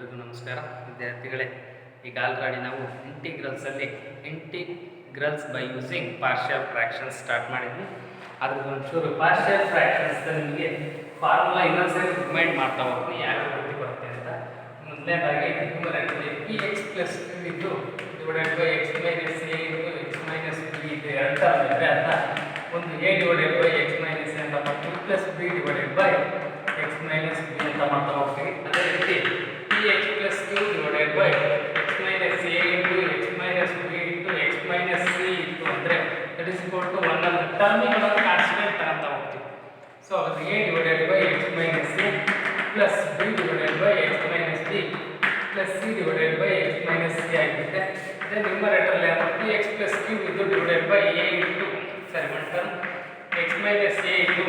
ಎಲ್ರಿಗೂ ನಮಸ್ಕಾರ ವಿದ್ಯಾರ್ಥಿಗಳೇ. ಈಗ ಆಲ್ರೆಡಿ ನಾವು ಇಂಟಿಗ್ರಲ್ಸಲ್ಲಿ integrals by using partial fractions start ಮಾಡಿದ್ವಿ. ಅದ್ರದ್ದು ಒಂಚೂರು ಪಾರ್ಷಿಯಲ್ ಫ್ರ್ಯಾಕ್ಷನ್ಸ್ ನಿಮಗೆ ಫಾರ್ಮುಲಾ ಇನ್ನೊಂದ್ಸರಿ ರಿಮೈಂಡ್ ಮಾಡ್ತಾ ಹೋಗ್ತೀನಿ ಯಾವ್ಯಾವ ರೀತಿ ಬರುತ್ತೆ ಅಂತ. ಮೊದಲನೇದಾಗಿ ಪಿ ಎಕ್ಸ್ ಪ್ಲಸ್ ಇದ್ದು divided by X minus A into X minus B ಇದೆ ಎರಡು ಟರ್ಮ್ ಇದ್ದರೆ ಅದನ್ನ ಒಂದು A divided by X minus A ಅಂತ ಮಾಡ್ತೀವಿ, plus B divided by X minus B ಅಂತ ಮಾಡ್ತಾ ಹೋಗ್ತೀವಿ. ಅದೇ ರೀತಿ P X plus Q divided by X minus A into X minus B into X minus C ಇತ್ತು ಅಂದರೆ that is equal to one ಅಂತ ಟರ್ಮಿಗಳನ್ನು ಕಾನ್ಸ್ಟೆಂಟ್ ತಗೊಂತ ಹೋಗ್ತೀವಿ. ಸೊ ಅದು A divided by X minus A plus B divided by X minus B plus C divided by X minus C ಆಗಿರುತ್ತೆ. Then numerator P X plus Q ಇದು divided by A into one term X minus A into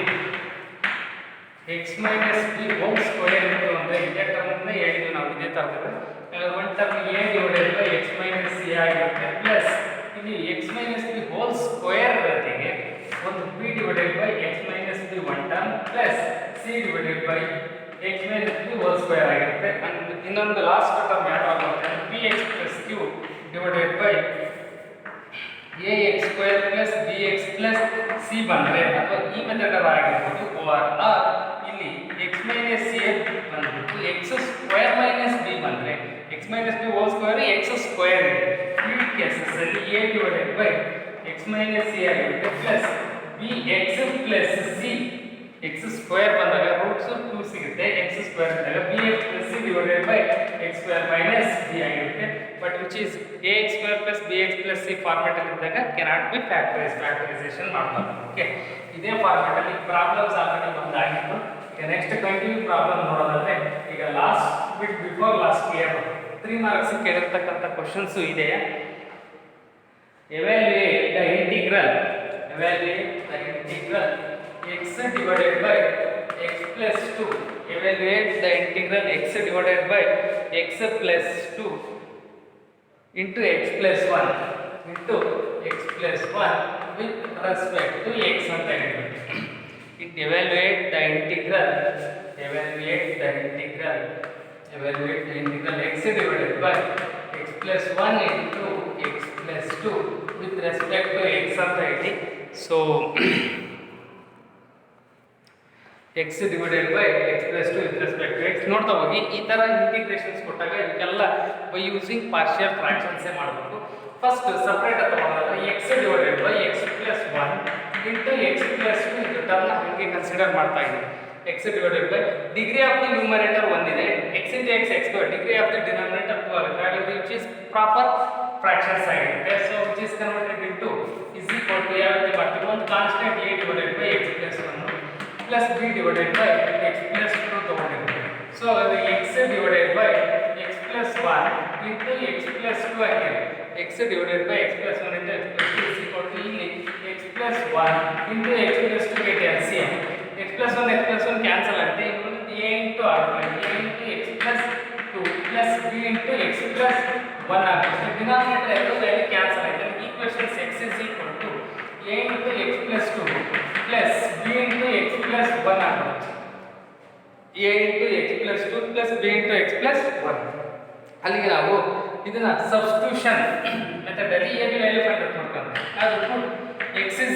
X minus B whole square into ಅಂದರೆ ಇದೇ ಟರ್ಮ್ನ ಹೇಳಿದ್ವಿ ನಾವು ಇದೇ ಥರದಲ್ಲಿ one term A divided by X minus C ಆಗಿರುತ್ತೆ. ಪ್ಲಸ್ ಇಲ್ಲಿ X minus B whole square ಜೊತೆಗೆ ಒಂದು B divided by X minus B one term plus C divided by X minus B whole square ಆಗಿರುತ್ತೆ. ಇನ್ನೊಂದು last term ಯಾವಾಗುತ್ತೆ P X plus Q divided by A X square plus B X plus C ಬಂದರೆ ಅಥವಾ ಈ method ಆಗಿರ್ಬೋದು over or ಇಲ್ಲಿ X minus A ಬಂದ್ಬಿಟ್ಟು X square minus B ಬಂದರೆ X minus B whole square X square ಇದೆ. ಈ ಕೇಸಸ್ಸಲ್ಲಿ A divided by X minus A ಆಗಿರುತ್ತೆ plus B X plus C X square ಬಂದಾಗ ರೂಟ್ಸ್ 2 ಸಿಗುತ್ತೆ, ಎಕ್ಸ್ ಸ್ಕ್ವೇರ್ ಬಂದಾಗ B X plus C divided by X square minus B ಆಗಿರುತ್ತೆ. But which is A X square plus B X plus C ಫಾರ್ಮೆಟಲ್ಲಿ ಇದ್ದಾಗ cannot be factorisation ಮಾಡ್ಬೋದು. Okay, ಇದೇ ಫಾರ್ಮೆಟಲ್ಲಿ problems already ಬಂದಾಗಿತ್ತು. ಈಗ next continue problem ನೋಡೋದಾದ್ರೆ ಈಗ last bit before last year 3 marks ಕೇಳಿರ್ತಕ್ಕಂಥ questions ಇದೆ. Evaluate the integral x divided by x plus 2. Evaluate the integral x divided by x plus 2 into x plus 1 into x plus 1 with respect to x ಅಂತ ಹೇಳಿದ್ವಿ. Evaluate the integral x divided by x plus 1 into x plus 2 with respect to x ಅಂತ ಹೇಳಿ. So x divided by x plus 2 with respect to x ನೋಡ್ತಾ ಹೋಗಿ. ಈ ಥರ integrations ಕೊಟ್ಟಾಗ ಇದಕ್ಕೆಲ್ಲ ಬೈ ಯೂಸಿಂಗ್ ಪಾರ್ಷಿಯಲ್ ಫ್ರ್ಯಾಕ್ಷನ್ಸೇ ಮಾಡಬೇಕು. ಫಸ್ಟ್ ಸಪ್ರೇಟ್ ಅಂತ ಮಾಡೋದಾದ್ರೆ x divided by x plus 1 into x plus 2 ಇದು ಟರ್ಮ್ನ ಹಾಗೆ ಕನ್ಸಿಡರ್ ಮಾಡ್ತಾ ಇದ್ದೀವಿ. x divided by degree of the numerator 1 ಇದೆ, x into x x square, degree of the denominator 2 ಆಗುತ್ತೆ. ಹಾಗಾಗಿ ವಿಚ್ ಇಸ್ ಪ್ರಾಪರ್ ಫ್ರ್ಯಾಕ್ಷನ್ಸ್ ಆಗಿರುತ್ತೆ. So which is converted into is equal to ಯಾವ ರೀತಿ ಮಾಡ್ತೀವಿ, ಒಂದು constant a divided by x plus 1 plus b divided by x plus 2 ತಗೊಂಡಿದ್ದೀವಿ. So ಅದು x divided by x plus 1 into x plus 2 ಆಗಿದೆ. x divided by x plus 1 into x plus 2 is equal to ಇಲ್ಲಿ x plus 1 into x plus 2 get LCM. x plus 1 cancel ಆಗುತ್ತೆ. ಇನ್ನೊಂದು a into r a into x plus 2 plus b into x plus 1 ಆಗುತ್ತೆ. Denominator ಎರಡು value cancel ಆಗುತ್ತೆ. Equations x is equal to a into x plus 2 plus b into x plus 1 ಆಗುತ್ತೆ. a into x plus 2 plus b into x plus 1. ಅಲ್ಲಿಗೆ ನಾವು ಇದನ್ನ substitution method ಅಲ್ಲಿ a value find out ಮಾಡ್ಕೊಂಡು ಅದು x is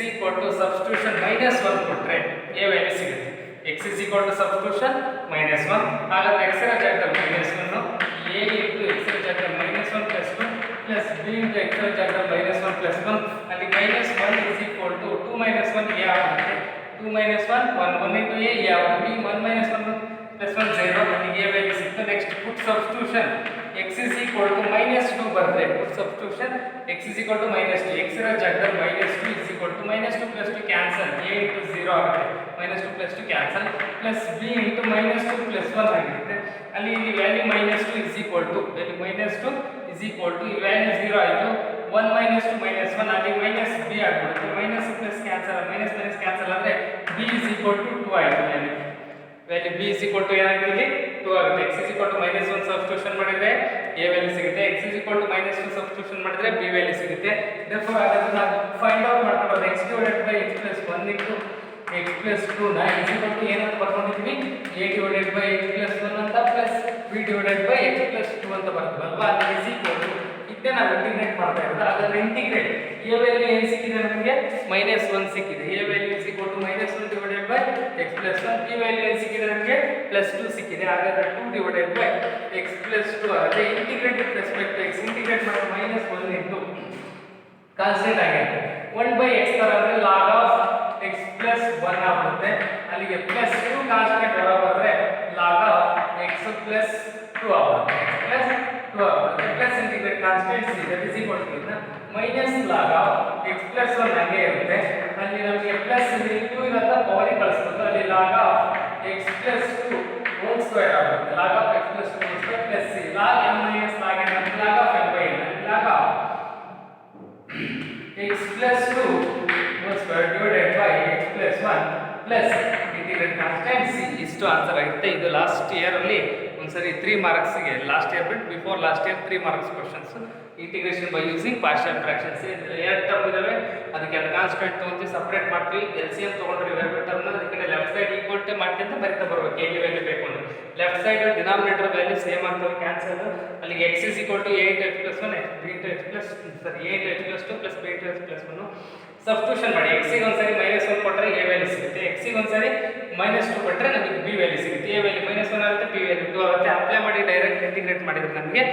equal to substitution -1 ಕೊಟ್ರೆ a value ಸಿಗುತ್ತೆ. x is equal to substitution -1. ಹಾಗಾದ್ರೆ x ರ ಜಾಗದಲ್ಲಿ -1 a into x ರ ಜಾಗದಲ್ಲಿ -1 plus 1 plus b into x ರ ಜಾಗದಲ್ಲಿ -1 plus 1. ಅಲ್ಲಿ -1 is equal to 2 - 1 a ಆಗುತ್ತೆ. 2 - 1 1 into a ಆಗುತ್ತೆ. 1 - 1 plus 1 0. ನಮಗೆ a ವ್ಯಾಲ್ಯೂ ಸಿಕ್ತು. Next put substitution x is equal to -2 ಬರುತ್ತೆ. ಪುಟ್ substitution x is equal to -2. x ರ ಜಾಗದಲ್ಲಿ -2 is equal to -2 plus 2 cancel, a into 0 ಆಗುತ್ತೆ. -2 plus 2 cancel plus b into -2 plus 1 ಆಗಿರುತ್ತೆ. ಅಲ್ಲಿ ಇಲ್ಲಿ value -2 is equal to value -2 is equal to ಈ value 0 ಆಯಿತು. 1 - 2 -1 ಅಲ್ಲಿ ಮೈನಸ್ b ಆಗಿಬಿಡುತ್ತೆ. Minus plus cancel, minus cancel ಅಂದರೆ b is equal to 2 ಆಯಿತು. Value b is equal to ಏನಾಗುತ್ತೆ ಇಲ್ಲಿ 2 ಆಗುತ್ತೆ. x is equal to -1 substitution ಮಾಡಿದ್ರೆ a ವ್ಯಾಲ್ಯೂ ಸಿಗುತ್ತೆ. x is equal to -2 substitution ಮಾಡಿದ್ರೆ b ವ್ಯಾಲ್ಯೂ ಸಿಗುತ್ತೆ. therefore ಅದನ್ನ ನಾವು ಫೈಂಡ್ ಔಟ್ ಮಾಡ್ಕೊಳ್ಳೋದು x divided by x plus 1 into x plus 2 ನ is equal to ಏನಂತ ಬರ್ಕೊಂಡಿದ್ದೀವಿ a divided by x plus 1 ಅಂತ b divided by x plus 2 ಅಂತ ಬರ್ತದಲ್ವಾ, ಅಲ್ಲಿ ಇಸ್ ಈಕ್ವಲ್ ಟು ಇದನ್ನೇ ನಾವು ಇಂಟಿಗ್ರೇಟ್ ಮಾಡ್ತಾ ಇರೋದು. ಹಾಗಾದ್ರೆ ಇಂಟಿಗ್ರೇಟ್ a ವ್ಯಾಲ್ಯೂ ಏನು ಸಿಕ್ಕಿದೆ ನಮಗೆ -1 ಸಿಕ್ಕಿದೆ. a value is equal to -1 divided by x plus 1. b value ಏನು ಸಿಕ್ಕಿದೆ ನಮಗೆ +2 ಸಿಕ್ಕಿದೆ. ಹಾಗಾದ್ರೆ 2 ಡಿವೈಡೆಡ್ ಬೈ x ಪ್ಲಸ್ 2 ಅದೇ integrate with respect to x integrate ಮಾಡಿ -1 ಇಂಟು ಕಾನ್ಸ್ಟೆಂಟ್ ಆಗಿದೆ 1/x ತರ ಅಂದ್ರೆ log ಆಫ್ x ಪ್ಲಸ್ 1 ಆಗುತ್ತೆ. ಅಲ್ಲಿಗೆ ಪ್ಲಸ್ 2 ಕಾನ್ಸ್ಟೆಂಟ್ ಹೊರ ಬಂದ್ರೆ log ಆಫ್ x ಪ್ಲಸ್ 2 ಆಗುತ್ತೆ. ಪ್ಲಸ್ 2 ಆಗುತ್ತೆ. Plus integrate constant c that is equal to minus log of x plus 1 ಹಂಗೆ ಇರುತ್ತೆ. ಅಲ್ಲಿ ನಮಗೆ ಪ್ಲಸ್ ಇಲ್ಲಿ 2 ಇರೋದನ್ನ ಪವರ್ ಕಳಿಸ್ಬೇಕು. ಅಲ್ಲಿ log of x plus 2 whole square ಆಗುತ್ತೆ. log of x plus 2 whole square plus c log m minus log n log of m by n log of x plus 2 whole square divided by x plus 1 plus integral constant c ಇಷ್ಟು answer ಆಗುತ್ತೆ. ಇದು last year ಅಲ್ಲಿ ಒಂದ್ಸರಿ 3 marks ಗೆ last year bit before last year 3 marks questions integration by using partial fractions. ಎರಡು term ಇದಾವೆ, ಅದಕ್ಕೆ ಎರಡು ಕಾನ್ಸ್ಟೆಂಟ್ ತಗೊಂಡು ಸಪರೇಟ್ ಮಾಡ್ತೀವಿ. LCM ತಗೊಂಡ್ರೆ ಇವೆರಡು ಟರ್ಮ್ ಅದಕ್ಕೆ ಲೆಫ್ಟ್ ಸೈಡ್ ಈಕ್ವಲ್ ಟು ಮಾಡ್ತೀವಿ ಅಂತ ಬರಿತಾ ಬರಬೇಕು. ಎಲ್ಲಿ ವ್ಯಾಲ್ಯೂ ಬೇಕು ಅಂದ್ರೆ left side denominator value same ಆಗ್ತವೆ, ಕ್ಯಾನ್ಸಲ್. ಅಲ್ಲಿಗೆ x is equal to 8x plus 1 b into x plus 8x plus 2 plus b into x plus 1 substitution ಮಾಡಿ. x ಗೆ ಒಂದ್ಸರಿ -1 ಕೊಟ್ಟರೆ a ವ್ಯಾಲ್ಯೂ ಸಿಗುತ್ತೆ, x ಗೆ ಒಂದ್ಸರಿ -2 ಕೊಟ್ಟರೆ ನಮಗೆ b ವ್ಯಾಲ್ಯೂ ಸಿಗುತ್ತೆ. a ವ್ಯಾಲ್ಯೂ -1 ಆಗುತ್ತೆ, b ವ್ಯಾಲ್ಯೂ 2 ಆಗುತ್ತೆ. ಅಪ್ಲೈ ಮಾಡಿ ಡೈರೆಕ್ಟ್ ಇಂಟಿಗ್ರೇಟ್ ಮಾಡಿದ್ರೆ ನಮಗೆ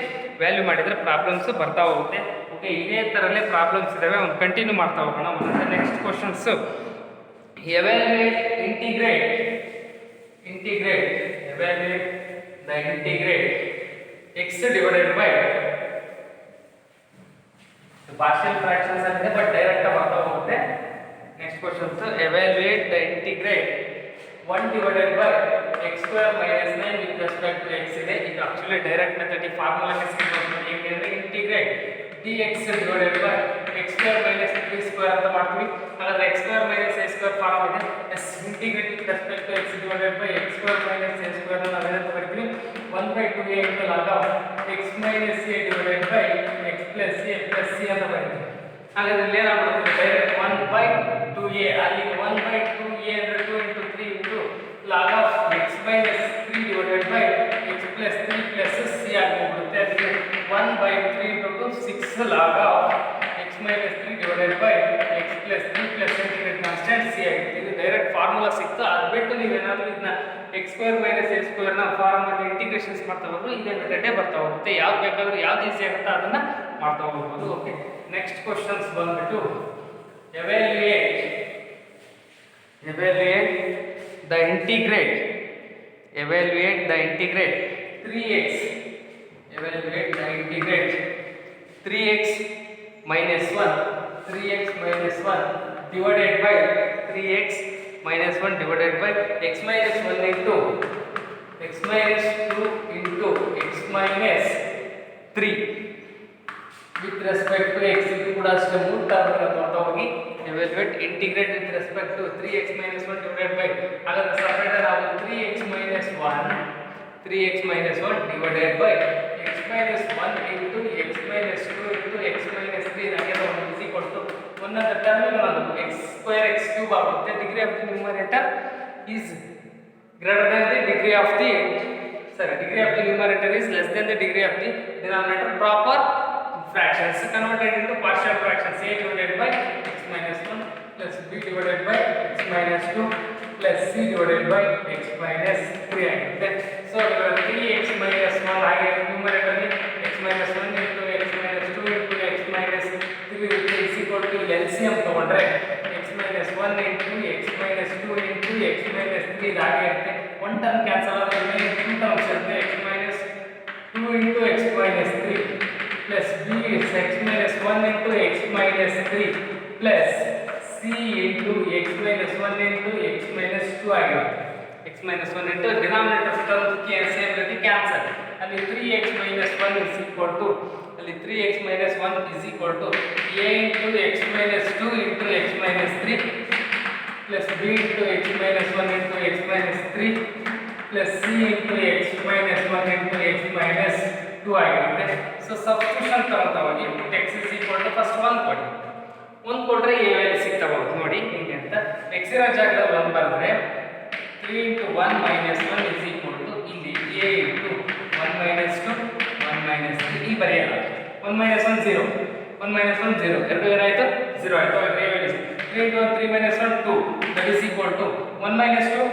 ವ್ಯಾಲ್ಯೂ ಮಾಡಿದ್ರೆ ಪ್ರಾಬ್ಲಮ್ಸ್ ಬರ್ತಾ ಹೋಗುತ್ತೆ. ಓಕೆ, ಇದೇ ಥರಲ್ಲೇ ಪ್ರಾಬ್ಲಮ್ಸ್ ಇದಾವೆ, ಒಂದು ಕಂಟಿನ್ಯೂ ಮಾಡ್ತಾ ಹೋಗೋಣ. ಮತ್ತೆ next questions evaluate evaluate the integrate x divided by the partial fractions ಆಗಿದೆ ಬಟ್ ಡೈರೆಕ್ಟ್ ಆಗಿ ಬರ್ತಾ ಹೋಗುತ್ತೆ. Next questions evaluate the integrate 1 divided by x square minus 9 with respect to x ಇದೆ. ಇದು ಆಕ್ಚುಲಿ ಡೈರೆಕ್ಟ್ ಮೆಥಡ್ ಈ ಫಾರ್ಮುಲಾಗೆ ಸಿಗುತ್ತೆ. ಹೇಗೆ integrate dx divided by x square minus 3 square ಅಂತ ಮಾಡ್ತೀವಿ. ಹಾಗಾದ್ರೆ x square minus a square form ಇದೆ. s integrate with respect to x divided by x square minus a square ಅನ್ನು ನಾವೇನಂತ ಬರೀತೀವಿ 1/2a into log of x minus a divided by x plus a plus c ಅಂತ ಬರೀತೀವಿ. ಹಾಗಾದ್ರೆ ಇಲ್ಲಿ ಏನಾಗುತ್ತೆ direct 1/2a ಅಲ್ಲಿ 1/2a ಅಂದ್ರೆ 2 into 3 into log of x minus 3 divided by x plus 3 plus c ಆಗಿಬಿಡುತ್ತೆ. ಅದಕ್ಕೆ 1/3 into 6 log of x minus 3 divided by x plus 3 plus integrate constant c ಆಗುತ್ತೆ. ಇದು ಡೈರೆಕ್ಟ್ ಫಾರ್ಮುಲಾ ಸಿಕ್ತು. ಅದು ಬಿಟ್ಟು ನೀವೇನಾದರೂ ಇದನ್ನ x square minus a square ನ ಫಾರ್ಮಲ್ಲಿ ಇಂಟಿಗ್ರೇಷನ್ಸ್ ಮಾಡ್ತಾ ಹೋದ್ರೆ ಇದೇ ಮೆಥಡೇ ಬರ್ತಾ ಹೋಗುತ್ತೆ. ಯಾವ್ದು ಬೇಕಾದ್ರೂ ಯಾವ್ದು ಈಸಿ ಆಗುತ್ತೋ ಅದನ್ನ ಮಾಡ್ತಾ ಹೋಗ್ಬೋದು. ಓಕೆ, ನೆಕ್ಸ್ಟ್ ಕ್ವಶನ್ಸ್ ಬಂದ್ಬಿಟ್ಟು evaluate the integrate 3x minus 1 divided by 3x minus 1 divided by x minus 1 into x minus 2 into x minus 3 with respect to x. ಇದು ಕೂಡ ಅಷ್ಟೇ ಮೂರು ಟರ್ಮ್ ನೋಡ್ತಾ ಹೋಗಿ evaluate integrate with respect to 3x minus 1 divided by ಹಾಗಾದ್ರೆ separator ಆಗುತ್ತೆ 3x minus 1 divided by x minus 1 into x minus 2 into x minus 3 again is equal to one of the term x square x cube ಆಗುತ್ತೆ. degree of the numerator is greater than the degree of the numerator is less than the degree of the denominator. Proper fractions converted into partial fractions. a divided by x minus 1 plus b divided by x minus 2 plus c divided by x minus 3 ಆಗುತ್ತೆ. So ಇವಾಗ 3x minus 1 ಹಾಗೆ numerator ಅಲ್ಲಿ x minus 1 into x minus 2 into x minus 3 is equal to LCM ತಗೊಂಡ್ರೆ x minus 1 into x minus 2 into x minus 3 ಹಾಗೆ ಇರುತ್ತೆ. One term cancel ಆದ್ರೆ ಮೇಲೆ 2 terms ಇರುತ್ತೆ. x minus 2 into x minus 3 plus b is x minus 1 into x minus 3 plus c into x minus 1 into x minus 2 ಆಗಿರುತ್ತೆ. x minus 1 into denominator term same ರೀತಿ cancel. ಅಲ್ಲಿ 3x minus 1 is equal to ಅಲ್ಲಿ 3x minus 1 is equal to a into x minus 2 into x minus 3 plus b into x minus 1 into x minus 3 plus c into x minus 1 into x minus 2 ಆಗಿರುತ್ತೆ. So substitution ತಗೊಳ್ತಾ ಹೋಗಿ x is equal to first 1 ಕೊಡಿ. 1 ಕೊಟ್ರೆ a value ಸಿಗ್ತಾ ಹೋಗುತ್ತೆ. ನೋಡಿ ಹೇಗೆ ಅಂತ x ಇರೋ ಜಾಗದಲ್ಲಿ 1 ಬರೆದ್ರೆ 3 into 1 minus 1 is equal to ಇಲ್ಲಿ a into 1 minus 1 0, 1 minus 1 0, ಎರಡು ಏನಾಯಿತು 0 ಆಯಿತು. ಹಾಗಾದರೆ a value 3 into 1 3 minus 1 2, that is equal to 1 minus 2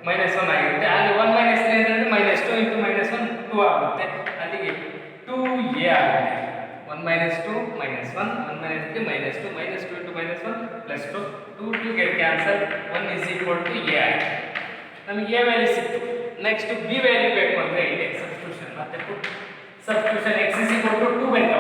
minus 1 ಆಗಿರುತ್ತೆ. ಅಲ್ಲಿ 1 minus 3 ಅಂದರೆ minus 2 into minus 1 2 ಆಗುತ್ತೆ. ಅಲ್ಲಿಗೆ 2a ಆಗುತ್ತೆ. 1 minus 2 minus 1, 1 minus 3 minus 2, minus 2 into minus 1 plus 2, 2 get cancel, 1 is equal to a ಆಗಿದೆ. ನಮಗೆ a ವ್ಯಾಲ್ಯೂ ಸಿಕ್ತು. Next b value ಬೇಕು ಅಂದರೆ ಇಲ್ಲಿ ಸಬ್ಸ್ಟಿಟ್ಯೂಷನ್ ಮತ್ತೆ ಪುಟ್ substitution x is equal to 2 ಬೇಕು.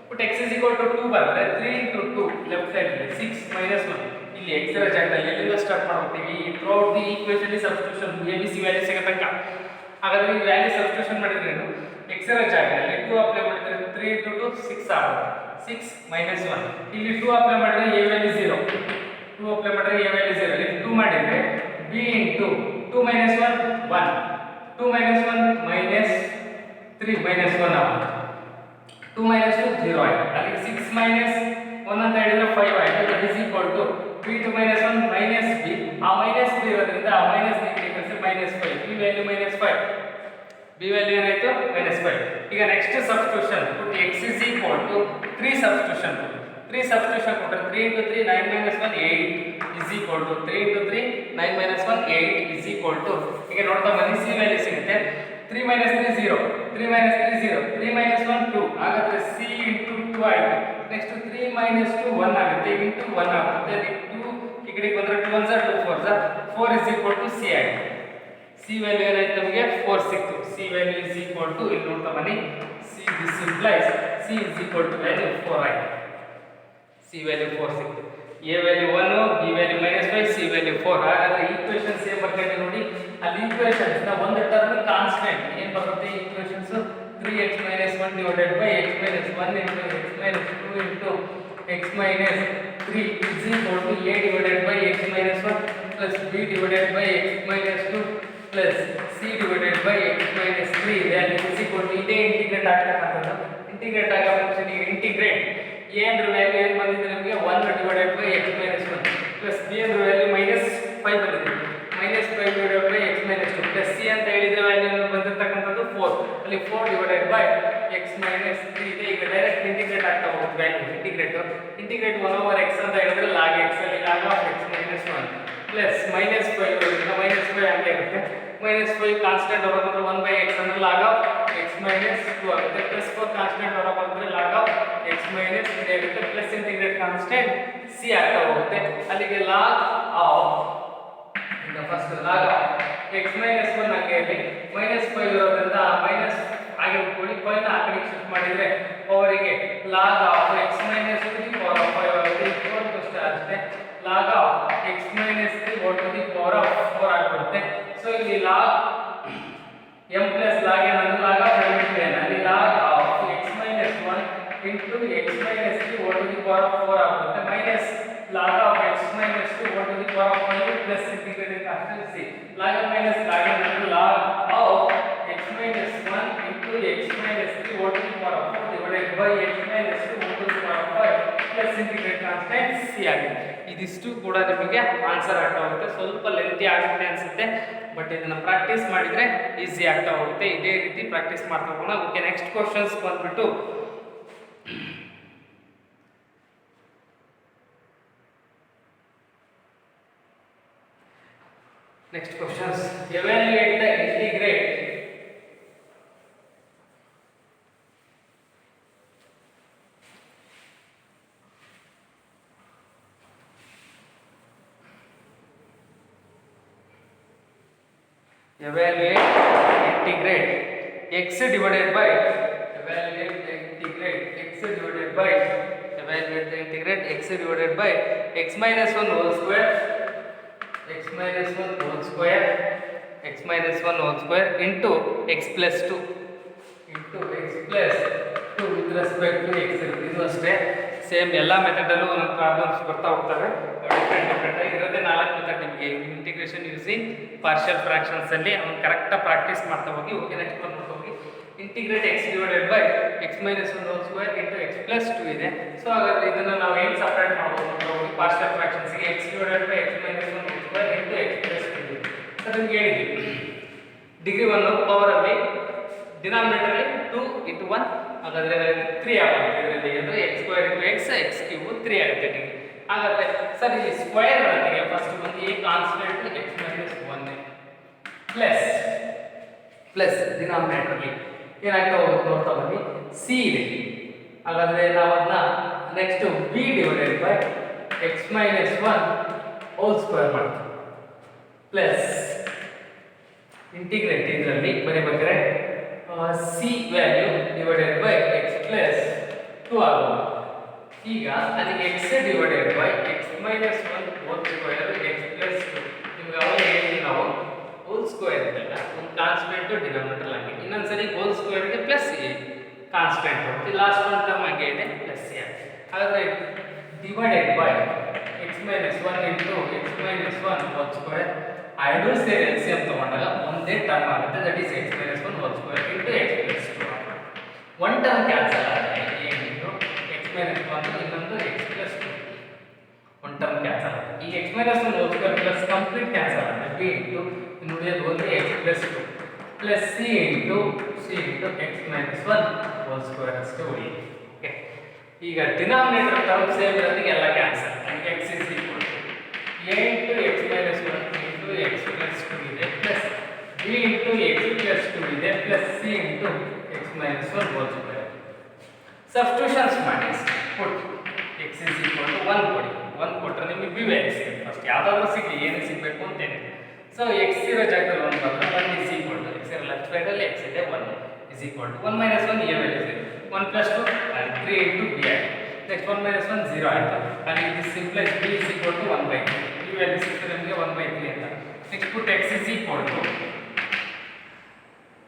ಪುಟ್ x is equal to 2 ಬರ್ತದೆ. 3 into 2 ಲೆಫ್ಟ್ ಸೈಡ್ ಇದೆ 6 minus 1 ಇಲ್ಲಿ x ರ ಜಾಗದಲ್ಲಿ ಎಲ್ಲಿಂದ ಸ್ಟಾರ್ಟ್ ಮಾಡ್ತೀವಿ throughout the equation substitution a b c value ಸಿಗೋ ತನಕ. ಹಾಗಾದ್ರೆ ಈ ವ್ಯಾಲ್ಯೂ ಸಬ್ಸ್ಟಿಟ್ಯೂಷನ್ ಮಾಡಿದ್ರೆ ಏನು x ರ ಜಾಗದಲ್ಲಿ 2 ಅಪ್ಲೈ ಮಾಡಿದ್ರೆ 3 into 2 6 ಆಗುತ್ತೆ. 6 minus 1 ಇಲ್ಲಿ 2 ಅಪ್ಲೈ ಮಾಡಿದ್ರೆ a ವ್ಯಾಲ್ಯೂ 0, 2 ಅಪ್ಲೈ ಮಾಡಿದ್ರೆ a ವ್ಯಾಲ್ಯೂ 0, ಇಲ್ಲಿ 2 ಮಾಡಿದ್ರೆ b into 2 minus 1 1, 2 minus 1 minus 3 minus 1 ಆಗುತ್ತೆ. 2 minus 2 0 ಆಯಿತು. ಅಲ್ಲಿ 6 minus 1 ಅಂತ ಹೇಳಿದ್ರೆ 5 ಆಯಿತು. that is equal to b2 minus 1 minus b, ಆ ಮೈನಸ್ b ಇರೋದ್ರಿಂದ ಆ minus negative minus 5, b value minus 5, b value ಏನಾಯಿತು -5. ಈಗ next substitution put x is equal to 3 substitution 3 substitution ಕೊಟ್ಟರೆ 3 into 3 9 minus 1 8 is equal to 3 into 3 9 minus 1 8 is equal to ಈಗ ನೋಡ್ತಾ ಬನ್ನಿ c value ಸಿಗುತ್ತೆ 3 minus 3 0, 3 minus 3 0, 3 minus 1 2, ಹಾಗಾದ್ರೆ c into 2 ಆಯಿತು. Next 3 minus 2 1 ಆಗುತ್ತೆ into 1 ಆಗುತ್ತೆ. 2 ಈ ಕಡೆ ಬಂದ್ರೆ 2 1 2 4 4 is equal to c ಆಯಿತು. c ವ್ಯಾಲ್ಯೂ ಏನಾಯ್ತು ನಮಗೆ 4 ಸಿಕ್ತು. c value is equal to ಇಲ್ಲಿ ನೋಡ್ತಾ ಬನ್ನಿ c this implies c is equal to value 4 ಆಯಿತು. c ವ್ಯಾಲ್ಯೂ 4 ಸಿಕ್ತು. a value 1, b value -5, c value 4. ಹಾಗಾದ್ರೆ ಈಕ್ವೇಷನ್ಸ್ ಏನು ಬರ್ತದೆ ನೋಡಿ, ಅಲ್ಲಿ ಈಕ್ವೇಷನ್ಸ್ ನ ಒಂದು ಟರ್ಮ್ ಕಾನ್ಸ್ಟೆಂಟ್ ಏನು ಬರುತ್ತೆ equations 3x minus 1 divided by x minus 1 into x minus 2 into x minus 3 is equal to a divided by x minus 1 plus b divided by x minus 2 plus c divided by x minus 3 is equal to ಇದೇ integrate ಆಗ್ತಕ್ಕಂಥದ್ದು. Integrate ಆಗೋ function ಈಗ integrate a ಅಂದ್ರೆ value ಏನು ಬಂದಿದೆ ನಮಗೆ 1 divided by x minus 1 plus b ಅಂದ್ರೆ value -5 ಬಂದಿದೆ, -5 divided by x minus 2 plus c ಅಂತ ಹೇಳಿದ್ರೆ ವ್ಯಾಲ್ಯೂ ಬಂದಿರತಕ್ಕಂಥದ್ದು 4, ಅಲ್ಲಿ 4 divided by x minus 3 ಇದೆ. ಈಗ ಡೈರೆಕ್ಟ್ ಇಂಟಿಗ್ರೇಟ್ ಆಗ್ತಾ ಹೋಗುತ್ತೆ ವ್ಯಾಲ್ಯೂ. ಇಂಟಿಗ್ರೇಟ್ 1 over x ಅಂತ ಹೇಳಿದ್ರೆ log x ಅಲ್ಲಿ log of x minus 1 plus -5 ಇರೋದ್ರಿಂದ -5 ಹಂಗೆ ಇರುತ್ತೆ. -5 ಕಾನ್ಸ್ಟೆಂಟ್ ಹೊರಬಂದ್ರೆ 1 by x ಅಂದ್ರೆ log of x minus 2 ಆಗುತ್ತೆ. +4 constant ಹೊರಬಂದ್ರೆ log of x minus 3 ಆಗುತ್ತೆ. ಪ್ಲಸ್ ಇಂಟಿಗ್ರೇಟ್ ಕಾನ್ಸ್ಟೆಂಟ್ c ಆಗ್ತಾ ಹೋಗುತ್ತೆ. ಅಲ್ಲಿಗೆ log of first log of x minus 1 ಹಾಗೆ ಇರಲಿ, -5 ಇರೋದ್ರಿಂದ ಮೈನಸ್ ಹಾಗೆ ಉಳ್ಕೊಳ್ಳಿ, 5 ನ ಆ ಕಡೆ ಶಿಫ್ಟ್ ಮಾಡಿದ್ರೆ ಪವರಿಗೆ log of x minus 3 power of 5 ಆಗುತ್ತೆ. 4 ಕ್ವಶ್ಚನ್ ಆಗುತ್ತೆ. log of x minus 3 whole to the power of 4 ಆಗಿಬಿಡುತ್ತೆ. ಸೊ ಇಲ್ಲಿ log m plus log n ಅಂದ್ರೆ log of m ಅಲ್ಲಿ log of x minus 1 into x minus 3 whole to the power of 4 ಆಗುತ್ತೆ. Minus log of x minus 2 whole to the power of 5 plus integrated constant c. log m minus log n ಅಂದ್ರೆ log of x minus 1 into x minus 3 whole to the power of 4 divided by x minus 2 whole to the power of 5 plus integrated constant c ಆಗಿದೆ. ಇದಿಷ್ಟು ಕೂಡ ನಿಮಗೆ answer ಆಗ್ತಾ ಹೋಗುತ್ತೆ. ಸ್ವಲ್ಪ lengthy ಆಗುತ್ತೆ ಅನ್ಸುತ್ತೆ, ಬಟ್ ಇದನ್ನ ಪ್ರಾಕ್ಟೀಸ್ ಮಾಡಿದ್ರೆ ಈಸಿ ಆಗ್ತಾ ಹೋಗುತ್ತೆ. ಇದೇ ರೀತಿ ಪ್ರಾಕ್ಟೀಸ್ ಮಾಡ್ತಾ ಹೋಗೋಣ. ಓಕೆ, ನೆಕ್ಸ್ಟ್ ಕ್ವಶನ್ಸ್ ಬಂದ್ಬಿಟ್ಟು next questions. Evaluate the integrate x divided by x minus 1 whole square into x plus 2 with respect to x. ಇದು ಅಷ್ಟೇ, ಸೇಮ್ ಎಲ್ಲ ಮೆಥಡಲ್ಲೂ ಒಂದೊಂದು ಪ್ರಾಬ್ಲಮ್ಸ್ ಬರ್ತಾ ಹೋಗ್ತವೆ. ಡಿಫ್ರೆಂಟ್ ಇರೋದೇ 4 ಮೆಥಡ್ ನಿಮಗೆ ಇಂಟಿಗ್ರೇಷನ್ ಯೂಸಿಂಗ್ ಪಾರ್ಷಿಯಲ್ ಫ್ರಾಕ್ಷನ್ಸ್ ಅಲ್ಲಿ ಅವ್ನು ಕರೆಕ್ಟಾಗಿ ಪ್ರಾಕ್ಟೀಸ್ ಮಾಡ್ತಾ ಹೋಗಿ. ಓಕೆ, ನೆಕ್ಸ್ಟ್ ಬಂದು ಹೋಗಿ integrate x divided by x minus 1 whole square into x plus 2 ಇದೆ. ಸೊ ಹಾಗಾದ್ರೆ ಇದನ್ನು ನಾವು ಏನು ಸಪ್ರೇಟ್ ಮಾಡ್ಬೋದು ಅಂತ ಹೋಗಿ partial ಫ್ರಾಕ್ಷನ್ಸ್ಗೆ x divided by x minus 1 whole square into x plus 2 ಇದೆ. ಅದನ್ನು ಹೇಳಿದ್ವಿ ಡಿಗ್ರಿ 1 ಪವರ್ ಅಲ್ಲಿ ಡಿನಾಮಿನೇಟರ್ ಅಲ್ಲಿ 2 into 1 ಹಾಗಾದ್ರೆ 3 ಆಗುತ್ತೆ ಇದರಲ್ಲಿ ಅಂದ್ರೆ x square into x x cube 3 ಆಗುತ್ತೆ ಡಿಗ್ರಿ. ಹಾಗಾದ್ರೆ ಸರ್ ಇಲ್ಲಿ ಸ್ಕ್ವೇರ್ ಬರುತ್ತೆ ಫಸ್ಟ್ ಬಂದು a constant x minus 1 plus denominator ಅಲ್ಲಿ ಏನಾಗ್ತಾ ಹೋಗುತ್ತೆ ನೋಡ್ತಾ ಬನ್ನಿ c ಇದೆ. ಹಾಗಾದ್ರೆ ನಾವು ಅದನ್ನ next b divided by x minus 1 whole square ಮಾಡ್ತೀವಿ ಪ್ಲಸ್ ಇಂಟಿಗ್ರೇಟ್ ಇದರಲ್ಲಿ ಬರೀಬೇಕಾದ್ರೆ c value divided by x plus 2 ಆಗುತ್ತೆ. ಈಗ ಅದಕ್ಕೆ x divided by x minus 1 whole square x plus 2 ನಿಮಗೆ ಅವಾಗ ಹೇಳಿದ್ವಿ ನಾವು ಹೋಲ್ ಸ್ಕ್ವೇರ್ ಇದೆಲ್ಲ ಒಂದು ಕಾನ್ಸ್ಟೆಂಟ್ ಡಿನಾಮಿನೇಟರ್ ಆಗಿ ಇನ್ನೊಂದ್ಸರಿ ಹೋಲ್ ಸ್ಕ್ವೇರ್ ಗೆ ಪ್ಲಸ್ a ಕಾನ್ಸ್ಟೆಂಟ್ ಬರುತ್ತೆ ಲಾಸ್ಟ್ ಒನ್ ಟರ್ಮ್ ಆಗಿ ಇದೆ ಪ್ಲಸ್ a. ಹಾಗಾದ್ರೆ divided by x minus 1 into x minus 1 whole square ಎರಡು ಸೇರಿ ಎಲ್ಸಿಎಂ ತಗೊಂಡಾಗ ಒಂದೇ ಟರ್ಮ್ ಆಗುತ್ತೆ that is x minus 1 whole square into x plus 2 one term cancel ಆಗುತ್ತೆ a ಇಂಟು x ಮೈನಸ್ 1 ಇನ್ನೊಂದು x plus 2 one term cancel ಆಗುತ್ತೆ. ಈ x minus 1 whole square plus complete cancel ಆಗುತ್ತೆ b ಇಂಟು ಇನ್ನು ಉಳಿಯೋದು ಒಂದು x plus 2 plus c into x minus 1 whole square ಅಷ್ಟು ಉಳಿಯುತ್ತೆ. ಓಕೆ ಈಗ ಡಿನಾಮಿನೇಟರ್ ಟರ್ಮ್ ಸೇಮ್ ಇರೋದಕ್ಕೆ ಎಲ್ಲ cancel x is equal to a into x minus 1 into x plus 2 ಇದೆ plus b into x plus 2 ಇದೆ plus c into x minus 1 whole square. Substitutions ಮಾಡಿ ಪುಟ್ x is equal to 1 ಕೊಡಿ 1 ಕೊಟ್ಟರೆ ನಿಮಗೆ b value ಸಿಗುತ್ತೆ first ಯಾವುದಾದ್ರೂ ಸಿಗಲಿ ಏನು ಸಿಗಬೇಕು ಅಂತೇನೆ. ಸೊ x ಇರೋ ಜಾಗದಲ್ಲಿ 1 ಬಂದರೆ 1 is equal to x ಇರೋ ಲೆಫ್ಟ್ ಸೈಡಲ್ಲಿ x ಇದೆ 1 is equal to 1 minus 1 a value ಇದೆ 1 plus 2 and 3 into b ಆಯಿತು. ನೆಕ್ಸ್ಟ್ 1 minus 1 0 ಆಯಿತು ಅಲ್ಲಿ this implies b is equal to 1 by 3 b value ಸಿಗ್ತದೆ ನಿಮಗೆ 1 by 3 ಅಂತ. Next put x is equal to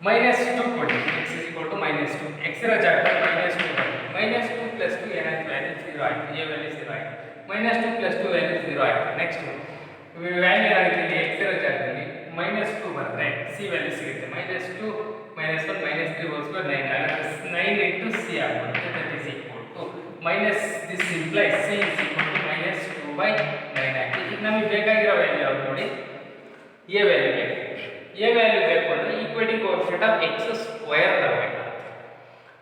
minus 2 ಕೊಡಿ x is equal to minus 2 x ಇರೋ ಜಾಗದಲ್ಲಿ minus 2 ಬರುತ್ತೆ minus 2 plus 2 ಏನಾಯ್ತು ವ್ಯಾಲ್ಯೂ 0 ಆಯಿತು a ವ್ಯಾಲ್ಯೂ 0 ಆಯಿತು minus 2 plus 2 ವ್ಯಾಲ್ಯೂ 0 ಆಯಿತು. ನೆಕ್ಸ್ಟ್ ವ್ಯಾಲ್ಯೂ ಏನಾಗುತ್ತೆ ಇಲ್ಲಿ x ಇರೋ ಜಾಗದಲ್ಲಿ minus 2 ಬರುತ್ತೆ c ವ್ಯಾಲ್ಯೂ ಸಿಗುತ್ತೆ minus 2 minus 1 minus 3 whole square 9 ಆಗುತ್ತೆ 9 into c ಆಗುತ್ತೆ that is equal to minus this implies c is equal to minus 2 by 9 ಆಗಿದೆ. ಈಗ ನಮಗೆ ಬೇಕಾಗಿರೋ ವ್ಯಾಲ್ಯೂ ಯಾವುದು ನೋಡಿ a ವ್ಯಾಲ್ಯೂ ಬೇಕು. a ವ್ಯಾಲ್ಯೂ ಬೇಕು ಅಂದರೆ equity coefficient of x square ತರಬೇಕು.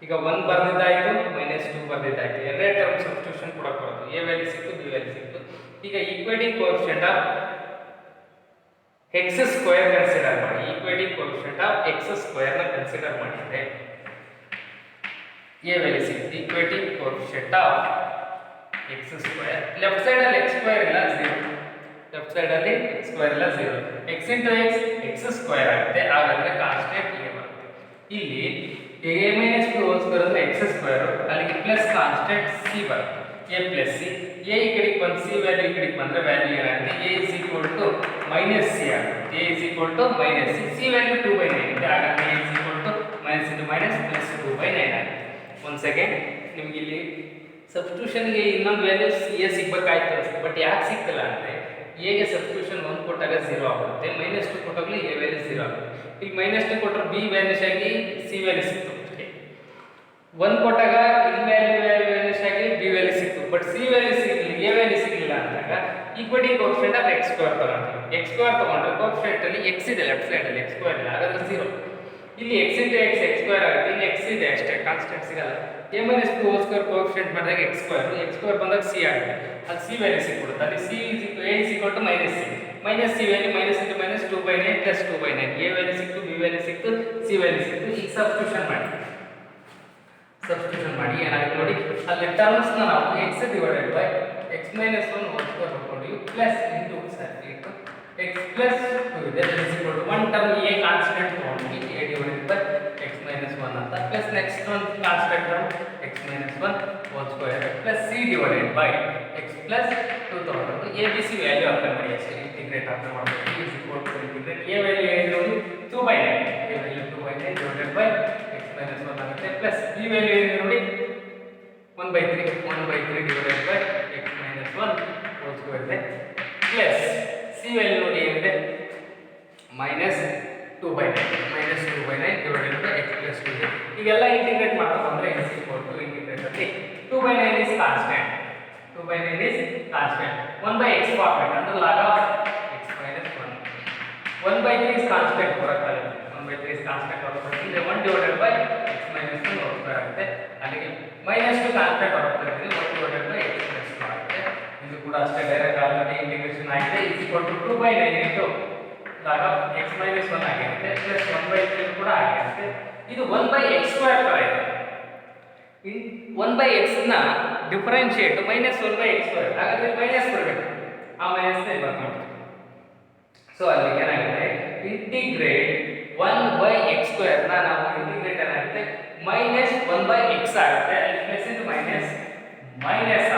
ಈಗ 1 ಬರ್ದಿದ್ದಾಯಿತು minus 2 ಬರ್ದಿದ್ದಾಯಿತು ಎರಡೇ ಟರ್ಮ್ ಸಬ್ಸ್ಟಿಟ್ಯೂಷನ್ ಕೊಡಕ್ಕೆ ಬರೋದು a ವ್ಯಾಲ್ಯೂ ಸಿಕ್ತು b ವ್ಯಾಲ್ಯೂ ಸಿಕ್ತು. ಈಗ equating coefficient of x square consider ಮಾಡಿ equating coefficient of x square ನ ಕನ್ಸಿಡರ್ ಮಾಡಿದ್ರೆ a ವ್ಯಾಲ್ಯೂ ಸಿಗುತ್ತೆ equating coefficient of x square left side ಅಲ್ಲಿ x ಸ್ಕ್ವೇರ್ ಇಲ್ಲ 0 ಲೆಫ್ಟ್ ಸೈಡ್ ಅಲ್ಲಿ x ಸ್ಕ್ವೇರ್ ಇಲ್ಲ 0 x into x x square ಆಗುತ್ತೆ ಹಾಗಾದ್ರೆ ಕಾನ್ಸ್ಟೆಂಟ್ a ಬರುತ್ತೆ. ಇಲ್ಲಿ a minus 2 ಹೋಲ್ ಸ್ಕ್ವೇರ್ ಅಂದ್ರೆ x ಸ್ಕ್ವೇರ್ ಅಲ್ಲಿಗೆ ಪ್ಲಸ್ ಕಾನ್ಸ್ಟೆಂಟ್ c ಬರುತ್ತೆ a plus c a ಈ ಕಡೆಗೆ ಬಂದು c ವ್ಯಾಲ್ಯೂ ಈ ಕಡೆಗೆ ಬಂದ್ರೆ ವ್ಯಾಲ್ಯೂ ಏನಾಗುತ್ತೆ a is equal to minus c ಆಗುತ್ತೆ a is equal to minus c c value 2 by 9 ಇದೆ ಹಾಗಾಗಿ a is equal to minus into minus plus 2 by 9 ಆಗುತ್ತೆ. ಒನ್ಸ್ ಅಗೇನ್ ನಿಮಗೆ ಇಲ್ಲಿ ಸಬ್ಸ್ಟಿಟ್ಯೂಷನ್ಗೆ ಇನ್ನೊಂದು ವ್ಯಾಲ್ಯೂ a ಸಿಗಬೇಕಾಯ್ತು ಬಟ್ ಯಾಕೆ ಸಿಕ್ತಿಲ್ಲ ಅಂದರೆ a ಗೆ ಸಬ್ಸ್ಟಿಟ್ಯೂಷನ್ 1 ಕೊಟ್ಟಾಗ 0 ಆಗುತ್ತೆ minus 2 ಕೊಟ್ಟಾಗಲೂ a ವ್ಯಾಲ್ಯೂ 0 ಆಗುತ್ತೆ. ಈಗ minus 2 ಕೊಟ್ಟರೆ b ವ್ಯಾಲ್ಯೂಸ್ ಆಗಿ c ವ್ಯಾಲ್ಯೂ ಸಿಕ್ತು 1 ಕೊಟ್ಟಾಗ ಇಲ್ಲಿ ವ್ಯಾಲ್ಯೂಸ್ ಆಗಿ b ವ್ಯಾಲ್ಯೂ ಸಿಕ್ತು ಬಟ್ c ವ್ಯಾಲ್ಯೂ ಸಿಗಲಿಲ್ಲ a ವ್ಯಾಲ್ಯೂ ಸಿಗಲಿಲ್ಲ ಅಂದಾಗ equity coefficient of x square ತಗೊಂಡ್ರೆ x ಸ್ಕ್ವೇರ್ ತಗೊಂಡ್ರೆ ಕೋಎಫಿಷಿಯಂಟ್ ಅಲ್ಲಿ x ಇದೆ ಲೆಫ್ಟ್ ಸೈಡ್ ಅಲ್ಲಿ x ಸ್ಕ್ವೇರ್ ಇಲ್ಲ ಹಾಗಾದ್ರೆ 0 ಇಲ್ಲಿ x into x x square ಆಗುತ್ತೆ ಇಲ್ಲಿ x ಇದೆ ಅಷ್ಟೇ ಕಾನ್ಸ್ಟೆಂಟ್ ಸಿಗಲ್ಲ a minus 2 whole square coefficient ಮಾಡಿದಾಗ x ಸ್ಕ್ವೇರ್ ಬಂದಾಗ c ಆಗುತ್ತೆ ಅಲ್ಲಿ c ವ್ಯಾಲ್ಯೂ ಸಿಕ್ಬಿಡುತ್ತೆ ಅಲ್ಲಿ c is equal to minus c minus c value minus into minus 2 by 9 plus 2 by 9 a value ಸಿಕ್ತು b ವ್ಯಾಲ್ಯೂ ಸಿಕ್ತು c ವ್ಯಾಲ್ಯೂ ಸಿಕ್ತು. ಈಗ ಸಬ್ಸ್ಟಿಟ್ಯೂಷನ್ ಮಾಡಿ ಏನಾಗುತ್ತೆ ನೋಡಿ ಅಲ್ಲಿ ಟರ್ಮ್ಸ್ ನಾವು x divided by x minus 1 whole square ಹಾಕೊಂಡ್ವಿ ಪ್ಲಸ್ ಇಂಟು x plus 2 ಇದೆ that is equal to one term a constant ತಗೊಂಡ್ವಿ a divided by x minus 1 ಅಂತ ಪ್ಲಸ್ ನೆಕ್ಸ್ಟ್ ಒಂದು constant term x minus 1 whole square plus c divided by x plus 2 ತಗೊಂಡ್ರು a b c value apply ಮಾಡಿ ಅಷ್ಟೇ integrate apply ಮಾಡಬೇಕು is equal to integrate a value ಏನು ನೋಡಿ 2 by 9 a value 2 by 9 divided by x minus 1 ಆಗುತ್ತೆ plus b value ಏನು ನೋಡಿ 1 by 3 divided by x minus 1 whole square ಇದೆ plus c value ನೋಡಿ ಏನಿದೆ minus 2 by 9 divided by x plus 2 ಇದೆ. ಈಗೆಲ್ಲ ಇಂಟಿಗ್ರೇಟ್ ಮಾಡ್ತಾ ಬಂದ್ರೆ x equal to ಇಂಟಿಗ್ರೇಟ್ ಅಲ್ಲಿ 2 by 9 is constant 2 by 9 is constant 1 by x format ಅಂದ್ರೆ log of x minus 1 1/3 is constant ಬರುತ್ತೆ. 1/3 is constant ಬರುತ್ತೆ. ಇಲ್ಲಿ 1 divided by x minus 1 whole square ಆಗುತ್ತೆ. ಅಲ್ಲಿಗೆ -2 constant ಬರುತ್ತೆ. 1 divided by x minus 2 ಆಗುತ್ತೆ. ಇದು ಕೂಡ ಅಷ್ಟೇ ಡೈರೆಕ್ಟ್ ಆಲ್ರೆಡಿ ಇಂಟಿಗ್ರೇಷನ್ ಆಗಿದೆ. is equal to 2/9 into log of x minus 1 ಆಗಿರುತ್ತೆ ಪ್ಲಸ್ 1/3 ಕೂಡ ಆಗಿರುತ್ತೆ. ಇದು 1/x² ತರ ಇದೆ. 1/x ನ ಡಿಫರೆನ್ಷಿಯೇಟ್ -1/x². ಹಾಗಾದ್ರೆ ಮೈನಸ್ ಬರಬೇಕು. ಆ ಮೈನಸ್ ನ ಬರ್ಕೊಂಡು ಸೊ ಅಲ್ಲಿ ಏನಾಗುತ್ತೆ ಇಂಟಿಗ್ರೇಟ್ 1/x² ನ ನಾವು ಇಂಟಿಗ್ರೇಟ್ ಏನಾಗುತ್ತೆ -1/x ಆಗುತ್ತೆ. ಅಲ್ಲಿ ಪ್ಲಸ್ ಇಂಟು ಮೈನಸ್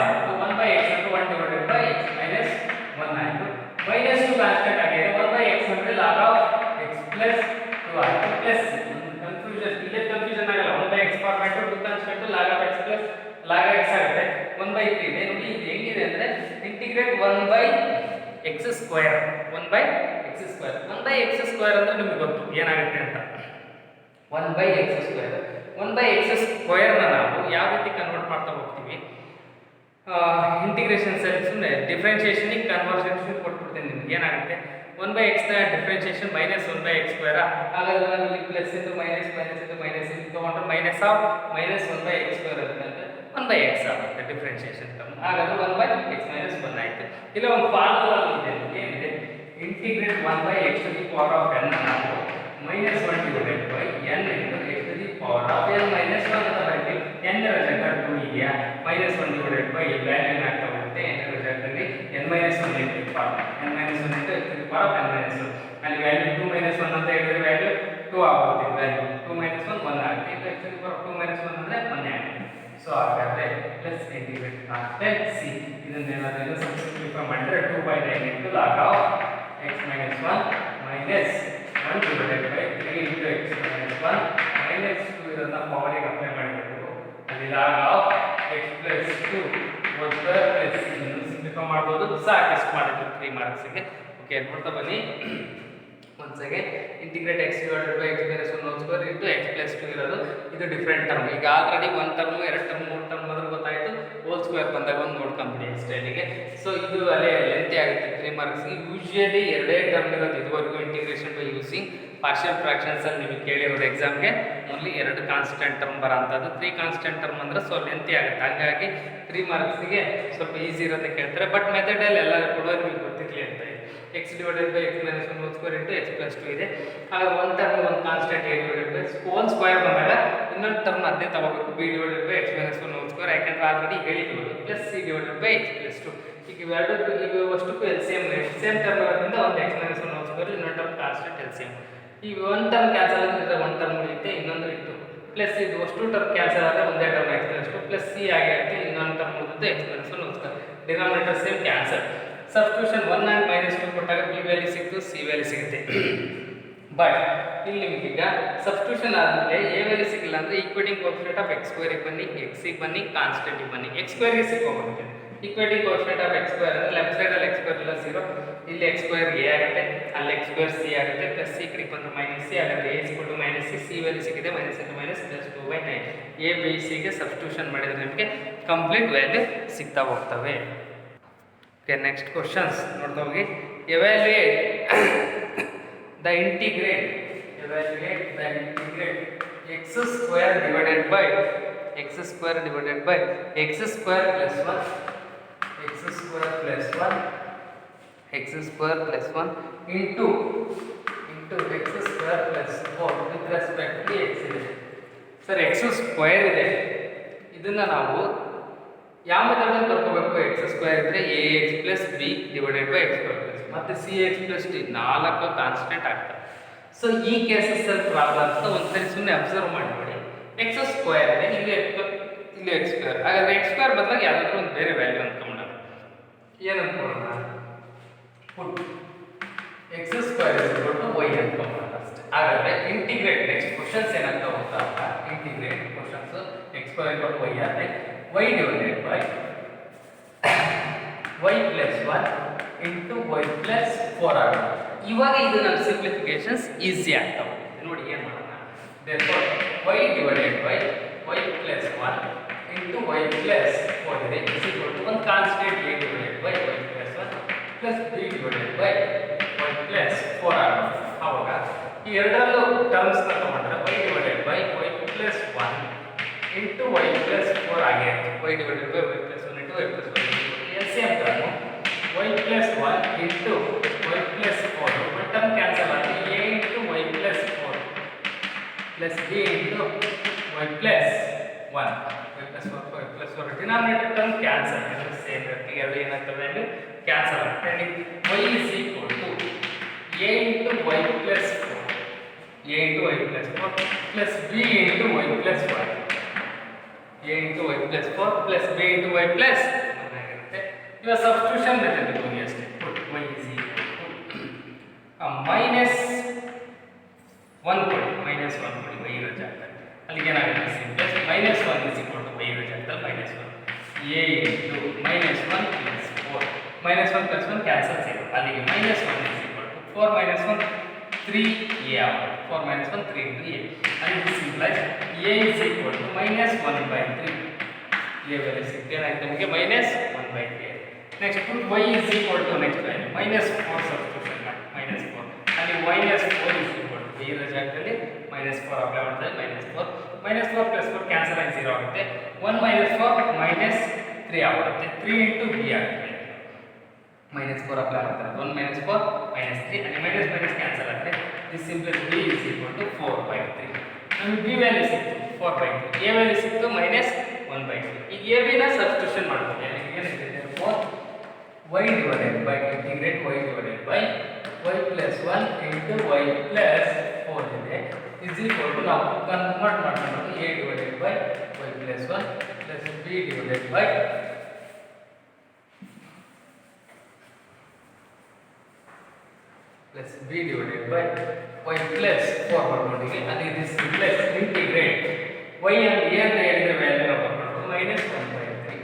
ಆಗುತ್ತೆ. 1/x ಅಂದ್ರೆ 1 divided by x minus 1 ಆಯಿತು. -2 ಕಾನ್ಸ್ಟೆಂಟ್ ಆಗಿದೆ. 1/x ಅಂದ್ರೆ log of x plus 2 ಆಯಿತು. ಪ್ಲಸ್ ಕನ್ಫ್ಯೂಷನ್ ಆಗಲ್ಲ. 1/x format 2 constant log of x plus log x ಆಗುತ್ತೆ. 1/3 ಇದೆ ನೋಡಿ. ಇದು ಹೆಂಗಿದೆ ಅಂದ್ರೆ ಇಂಟಿಗ್ರೇಟ್ 1/x². 1/x² ಅಂದ್ರೆ ನಿಮಗೆ ಗೊತ್ತು ಏನಾಗುತ್ತೆ ಅಂತ. 1/x². 1/x² ನ ನಾವು ಯಾವ ರೀತಿ ಕನ್ವರ್ಟ್ ಮಾಡ್ತಾ ಹೋಗ್ತೀವಿ, ಇಂಟಿಗ್ರೇಷನ್ ಸುಮ್ಮನೆ ಡಿಫ್ರೆನ್ಷಿಯೇಷನಿಗೆ ಕನ್ವರ್ಷನ್ ಕೊಟ್ಬಿಡ್ತೀನಿ ನಿಮ್ಗೆ. ಏನಾಗುತ್ತೆ 1/x ನ ಡಿಫ್ರೆನ್ಷಿಯೇಷನ್ -1/x². ಹಾಗಾದ್ರೆ ನಾವು ಇಲ್ಲಿ plus into minus into minus ಇಲ್ಲಿ ತಗೊಂಡ್ರೆ -1/x² ಇರುತ್ತೆ. 1/x ಆಗುತ್ತೆ ಡಿಫ್ರೆನ್ಷಿಯೇಷನ್ ಟರ್ಮ್. ಹಾಗಾದ್ರೆ 1/x minus 1 ಆಯಿತು. ಇಲ್ಲ ಒಂದು ಫಾರ್ಮುಲಾ ಇದೆ. ಏನಿದೆ integrate 1/x to the power of n ನಾವು -1 divided by n into x to the power of n minus 1 ಅಂತ ಬರೀತೀವಿ. n ರ ರಿಸಲ್ಟ್ 2 ಇದೆಯಾ -1 divided by ವ್ಯಾಲ್ಯೂ ಆಗ್ತಾ ಹೋಗುತ್ತೆ. n ರ ರಿಸಲ್ಟ್ ಅಲ್ಲಿ n minus 1 into the power n minus 1 into x to the power of n minus 1. ಅಲ್ಲಿ value 2 minus 1 ಅಂತ ಹೇಳಿದ್ರೆ ವ್ಯಾಲ್ಯೂ 2 ಆಗುತ್ತೆ. ವ್ಯಾಲ್ಯೂ 2 minus 1 1 ಆಗುತ್ತೆ. ಇದು x to the power of 2 minus 1 ಅಂದ್ರೆ 1 ಆಗುತ್ತೆ. ಸೊ ಹಾಗಾದ್ರೆ ಪ್ಲಸ್ ಇಂಟಿಗ್ರೇಟ್ ಕಾನ್ಸ್ಟೆಂಟ್ ಸಿ ಇದನ್ನೇನಾದ್ರೂ ಸಬ್ಸ್ಟಿಟ್ಯೂಟ್ ಮಾಡಿದ್ರೆ 2/9 into log of x minus 1 minus 1 divided by 3 into x minus 1 minus 2 ಇದನ್ನ ಪವರಿಗೆ ಅಪ್ಲೈ ಮಾಡಬೇಕು. ಅಲ್ಲಿ log of x plus 2 whole square plus ಇದನ್ನು simplify ಮಾಡಬಹುದು. ಸಾಕು ಇಷ್ಟು ಮಾಡಿದ್ರು 3 ಮಾರ್ಕ್ಸ್ಗೆ. ಓಕೆ ನೋಡ್ತಾ ಬನ್ನಿ. once again integrate x divided by x minus 1 whole square into x plus 2 ಇರೋದು ಇದು ಡಿಫರೆಂಟ್ ಟರ್ಮ್. ಈಗ ಆಲ್ರೆಡಿ 1 ಟರ್ಮ್ 2 ಟರ್ಮ್ 3 ಟರ್ಮ್ ಆದ್ರೂ ಗೊತ್ತಾಯ್ತು. ಹೋಲ್ ಸ್ಕ್ವೇರ್ ಬಂದಾಗ ಒಂದು ನೋಡ್ಕೊಂಬಿಡಿ ಅಷ್ಟೇ ಅಲ್ಲಿಗೆ. ಸೊ ಇದು ಅಲ್ಲೇ ಲೆಂತಿ ಆಗುತ್ತೆ 3 ಮಾರ್ಕ್ಸ್. ಯೂಶುವಲಿ ಎರಡೇ ಟರ್ಮ್ ಇರೋದು ಇದುವರೆಗೂ integration by using partial fractions ಅಲ್ಲಿ ನಿಮಗೆ ಕೇಳಿರೋದು ಎಕ್ಸಾಮ್ಗೆ ಓನ್ಲಿ 2 ಕಾನ್ಸ್ಟೆಂಟ್ ಟರ್ಮ್ ಬರೋಂಥದ್ದು. 3 ಕಾನ್ಸ್ಟೆಂಟ್ ಟರ್ಮ್ ಅಂದ್ರೆ ಸೊ ಲೆಂತಿ ಆಗುತ್ತೆ. ಹಾಗಾಗಿ 3 ಮಾರ್ಕ್ಸ್ಗೆ ಸ್ವಲ್ಪ ಈಸಿ ಇರೋದನ್ನ ಕೇಳ್ತಾರೆ. ಬಟ್ ಮೆಥಡಲ್ಲಿ ಎಲ್ಲ ಕೂಡ ನಿಮಗೆ ಗೊತ್ತಿರಲಿ ಅಂತ ಇದೆ. x divided by x minus 1 whole square into x plus 2 ಇದೆ. ಹಾಗೆ ಒಂದು ಟರ್ಮ್ ಒಂದು constant a divided by whole square ಬಂದಾಗ ಇನ್ನೊಂದು ಟರ್ಮ್ ಅದೇ ತಗೋಬೇಕು b divided by x minus 1 whole square. ಯಾಕಂದ್ರೆ ಆಲ್ರೆಡಿ ಹೇಳಿದ್ವಿ plus c divided by x plus 2. ಈಗ ಇವೆರಡು ಅಷ್ಟಕ್ಕೂ LCM ಸೇಮ್ ಟರ್ಮ್ ಇರೋದ್ರಿಂದ ಒಂದು x minus 1 whole square ಇನ್ನೊಂದು ಟರ್ಮ್ ಕಾನ್ಸ್ಟೆಂಟ್ LCM. ಈ ಒಂದು ಟರ್ಮ್ ಕ್ಯಾನ್ಸಲ್ ಆಗಿದ್ರೆ ಒಂದು ಟರ್ಮ್ ಉಳಿಯುತ್ತೆ, ಇನ್ನೊಂದು ಇಟ್ಟು ಪ್ಲಸ್ ಇದು ಅಷ್ಟು ಟರ್ಮ್ ಕ್ಯಾನ್ಸಲ್ ಆದರೆ ಒಂದೇ term x plus 2 plus c ಆಗಿರುತ್ತೆ. ಇನ್ನೊಂದು ಟರ್ಮ್ ಉಳಿದು x minus 1 whole square. Denominator same cancel. Substitution 1 and -2 ಕೊಟ್ಟಾಗ b ವ್ಯಾಲ್ಯೂ ಸಿಕ್ತು, c ವ್ಯಾಲ್ಯೂ ಸಿಗುತ್ತೆ. ಬಟ್ ಇಲ್ಲಿ ನಿಮಗೆ ಈಗ ಸಬ್ಸ್ಟಿಟ್ಯೂಷನ್ ಆದಮೇಲೆ a ವ್ಯಾಲ್ಯೂ ಸಿಕ್ಕಿಲ್ಲ ಅಂದರೆ equating coefficient of x square ಗೆ ಬನ್ನಿ, x ಗೆ ಬನ್ನಿ, ಕಾನ್ಸ್ಟೆಂಟ್ ಗೆ ಬನ್ನಿ. x ಸ್ಕ್ವೇರ್ ಗೆ ಸಿಕ್ಕೋಗುತ್ತೆ. Equating coefficient of x square ಅಂದ್ರೆ ಲೆಫ್ಟ್ ಸೈಡ್ ಅಲ್ಲಿ x ಸ್ಕ್ವೇರ್ ಇಲ್ಲ 0, ಇಲ್ಲಿ x ಸ್ಕ್ವೇರ್ a ಆಗುತ್ತೆ, ಅಲ್ಲಿ x ಸ್ಕ್ವೇರ್ c ಆಗುತ್ತೆ, ಪ್ಲಸ್ c ಕಡೆ ಬಂದ್ರೆ ಮೈನಸ್ c ಆಗುತ್ತೆ. a = -c, c ವ್ಯಾಲ್ಯೂ ಸಿಕ್ಕಿದೆ -2/9. a b c ಗೆ ಸಬ್ಸ್ಟಿಟ್ಯೂಷನ್ ಮಾಡಿದ್ರೆ ನಿಮಗೆ ಕಂಪ್ಲೀಟ್ ವ್ಯಾಲ್ಯೂ ಸಿಗ್ತಾ ಹೋಗ್ತವೆ. Okay, next questions ನೋಡ್ತಾ ಹೋಗಿ. evaluate the integrate x square divided by x square plus 1 into x square plus 4 with respect to x ಇದೆ. Sir x square ಇದೆ, ಇದನ್ನ ನಾವು ಯಾವ ಮೆಥಡಲ್ಲಿ ಬರ್ಕೋಬೇಕು? x ಸ್ಕ್ವೇರ್ ಇದ್ರೆ ax plus b divided by x square plus ಮತ್ತೆ cx plus d 4 constant ಆಗ್ತವೆ. So ಈ cases ಅಲ್ಲಿ ಪ್ರಾಬ್ಲಮ್ಸ್ ಒಂದ್ಸರಿ ಸುಮ್ಮನೆ ಅಬ್ಸರ್ವ್ ಮಾಡಿಬಿಡಿ. x ಸ್ಕ್ವೇರ್ ಇದೆ, ಇಲ್ಲಿ x ಸ್ಕ್ವೇರ್. ಹಾಗಾದ್ರೆ x ಸ್ಕ್ವೇರ್ ಬದಲಾಗಿ ಯಾವ್ದಾದ್ರು ಒಂದು ಬೇರೆ ವ್ಯಾಲ್ಯೂ ಅನ್ಕೊಂಡ ಏನು ಅನ್ಕೊಳ್ಳೋಣ? ಪುಟ್ x ಸ್ಕ್ವೇರ್ y ಅನ್ಕೊಂಡ ಅಷ್ಟೇ. ಹಾಗಾದ್ರೆ ಇಂಟಿಗ್ರೇಟ್ ನೆಕ್ಸ್ಟ್ ಕ್ವಶನ್ಸ್ ಏನಾಗ್ತಾ ಹೋಗ್ತಾ integrate questions x square y ಆದ್ರೆ y divided by y plus 1 into y plus 4 ಆಗುತ್ತೆ. ಇವಾಗ ಇದು ನಮ್ಮ ಸಿಂಪ್ಲಿಫಿಕೇಶನ್ಸ್ ಈಸಿ ಆಗ್ತಾವೆ. ನೋಡಿ ಏನು ಮಾಡೋಣ? therefore y divided by y plus 1 into y plus 4 ಇದೆ. is equal to ಒಂದು constant a divided by y plus 1 plus b divided by y plus 4 ಆಗುತ್ತೆ. ಈ ಎರಡರಲ್ಲೂ ಟರ್ಮ್ಸ್ನ ತಗೊಂಡ್ರೆ y divided by y plus 1 into y plus 4 ಆಗಿರುತ್ತೆ. y divided by y plus 1 into y plus 1 LCM term y plus 1 into y plus 4 but term cancel ಆಗಿ a into y plus 4 plus b into y plus 1 y plus 4 y plus 4 denominator term cancel ಎರಡು same ಇರುತ್ತೆ. ಎರಡು ಏನಾಗ್ತವೆ ಅಲ್ಲಿ cancel ಆಗುತ್ತೆ. y is equal to a into y plus 4 a into y plus 4 plus b into y plus 1 a into y plus 4 plus b into y plus 1 ಆಗಿರುತ್ತೆ. ಇವಾಗ substitution method ತಗೊಂಡಿ ಅಷ್ಟೇ. put y is equal to minus 1 ಕೊಡಿ, minus 1 ಕೊಡಿ y ಇರೋ ಜಾಗದಲ್ಲಿ. ಅಲ್ಲಿಗೆ ಏನಾಗುತ್ತೆ ಸಿಂಪ್ಲೆಸ್ minus 1 is equal to y ಇರೋ ಜಾಗದಲ್ಲಿ minus 1 a into minus 1 plus 4 minus 1 plus 1 cancel ಸಿಗುತ್ತೆ. ಅಲ್ಲಿಗೆ minus 1 is equal to 4 minus 1 3a ಆಗುತ್ತೆ. 4 minus 1 3 into a. And this implies a is equal to minus 1 by 3. a value ಸಿಗುತ್ತೆ ಏನಾಗುತ್ತೆ ನಮಗೆ minus 1 by 3. Next put y is equal to next value minus 4 substitution ಮಾಡಿ minus 4. ಅಲ್ಲಿ minus 4 is equal to b ಇರೋ ಜಾಗದಲ್ಲಿ minus 4 apply ಮಾಡ್ತಾರೆ minus 4 minus 4 plus 4 cancel ಆಗಿ 0 ಆಗುತ್ತೆ. 1 minus 4 minus 3 ಆಗುತ್ತೆ. 3 into b ಆಗುತ್ತೆ. minus 4 ಅಪ್ಲೈ ಮಾಡ್ತಾರೆ 1 minus 4 minus 3 and minus minus cancel ಆಗುತ್ತೆ. this simply b is equal to 4 by 3. ನಮಗೆ b ವ್ಯಾಲ್ಯೂ ಸಿಕ್ತು 4 by 3, a ವ್ಯಾಲ್ಯೂ ಸಿಕ್ತು minus 1 by 3. ಈಗ a b ನ ಸಬ್ಸ್ಟಿಟ್ಯೂಷನ್ ಮಾಡ್ತೀವಿ. ಏನಿದೆ 4 y divided by integrate y divided by y plus 1 into y plus 4 ಇದೆ is equal to ನಾವು convert ಮಾಡ್ಕೊಂಡು a divided by y plus 1 plus b divided by plus b divided by y plus 4 ಬರ್ಕೊಂಡಿದ್ದೀವಿ. ಅಲ್ಲಿ this plus integrate y and a ಅಂತ ಹೇಳಿದ್ರೆ value ನಾವು ಬರ್ಕೊಂಡು minus 1 by 3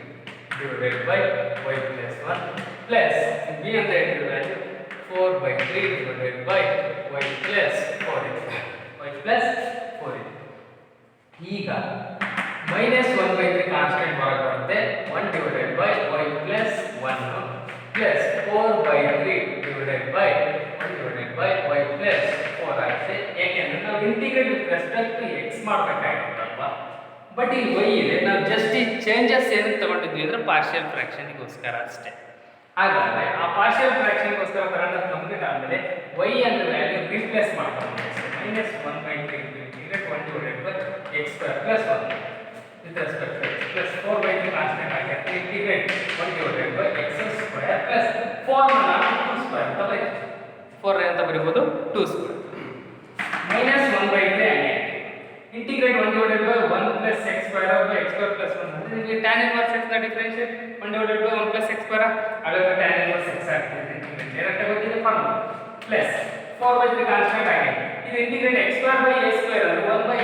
divided by y plus 1 plus b ಅಂತ ಹೇಳಿದ್ರೆ value 4 by 3 divided by y plus 4 ಇದೆ. y plus 4 ಇದೆ. ಈಗ minus 1 by 3 ಕಾನ್ಸ್ಟೆಂಟ್ ಹೊರಗೆ ಬರುತ್ತೆ 1 divided by y plus 1 plus 4 by 3 divided by 1 divided by y plus 4 ಆಗುತ್ತೆ. ಏಕೆಂದ್ರೆ ನಾವು integrate with respect to x ಮಾಡಬೇಕಾಗಿತ್ತಲ್ವಾ. ಬಟ್ ಇಲ್ಲಿ y ಇದೆ, ನಾವು ಜಸ್ಟ್ ಈ ಚೇಂಜಸ್ ಏನಕ್ಕೆ ತಗೊಂಡಿದ್ವಿ ಅಂದ್ರೆ ಪಾರ್ಷಿಯಲ್ ಫ್ರಾಕ್ಷನ್ಗೋಸ್ಕರ ಅಷ್ಟೇ. ಹಾಗಾದ್ರೆ ಆ ಪಾರ್ಷಿಯಲ್ ಫ್ರಾಕ್ಷನ್ಗೋಸ್ಕರ ತಗೊಂಡು ಕಂಪ್ಲೀಟ್ ಆದಮೇಲೆ y ಅನ್ನೋ ವ್ಯಾಲ್ಯೂ ರಿಪ್ಲೇಸ್ ಮಾಡ್ಕೊಂಡು minus 1 by 3 integrate 1 divided by x square plus 1 with respect to x plus 4 by 3 constant ಆಗುತ್ತೆ. integrate 1 divided by x square plus 4 ನ 2 square ಅಂತ ಬರೀತೀವಿ. 4 ಅಂತ ಬರೀಬಹುದು 2 square minus 1 by 3 ಆಗಿದೆ. integrate 1 divided by 1 plus x square by x square plus 1 ಅಂದ್ರೆ ಇಲ್ಲಿ tan inverse x ನ differentiate 1 divided by 1 plus x square ಹಾಗಾದ್ರೆ tan inverse x ಆಗ್ತದೆ. Direct ಆಗಿ ಗೊತ್ತಿದೆ ಫಾರ್ಮುಲಾ ಪ್ಲಸ್ 4 by 3 ಕಾನ್ಸ್ಟೆಂಟ್ ಆಗಿದೆ. ಇದು integrate x square by a square ಅಂದ್ರೆ 1 by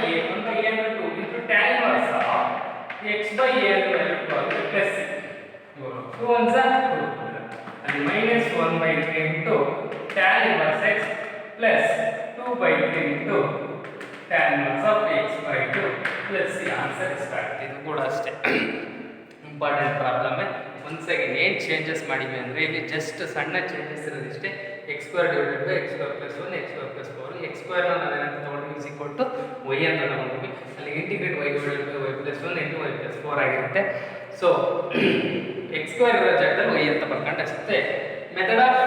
a ಅಂದ್ರೆ 2 into tan inverse x by a ಅಂತ ವ್ಯಾಲ್ಯೂ ಕೊಡುತ್ತೆ ಪ್ಲಸ್ 2 1 2 ಅಲ್ಲಿ minus 1 by 3 into tan inverse x plus 2 by 3 into tan inverse of x by 2 plus the answer is correct. ಇದು ಕೂಡ ಅಷ್ಟೇ important problem. Once again ಏನು changes ಮಾಡಿದ್ವಿ ಅಂದರೆ ಇಲ್ಲಿ ಜಸ್ಟ್ ಸಣ್ಣ changes ಇರೋದಿಷ್ಟೇ. x square divided by x square plus 1 x square plus 4 x square ನಾವೇನಂತ ತಗೊಂಡ್ವಿ is equal to y ಅಂತ ತಗೊಂಡ್ವಿ. ಅಲ್ಲಿ integrate y divided by y plus 1 into y plus 4 ಆಗಿರುತ್ತೆ. ಸೊ x square ಇರೋ ಜಾಗದಲ್ಲಿ y ಅಂತ ಬರ್ಕೊಂಡು ಅಷ್ಟೇ. ಮೆಥಡ್ ಆಫ್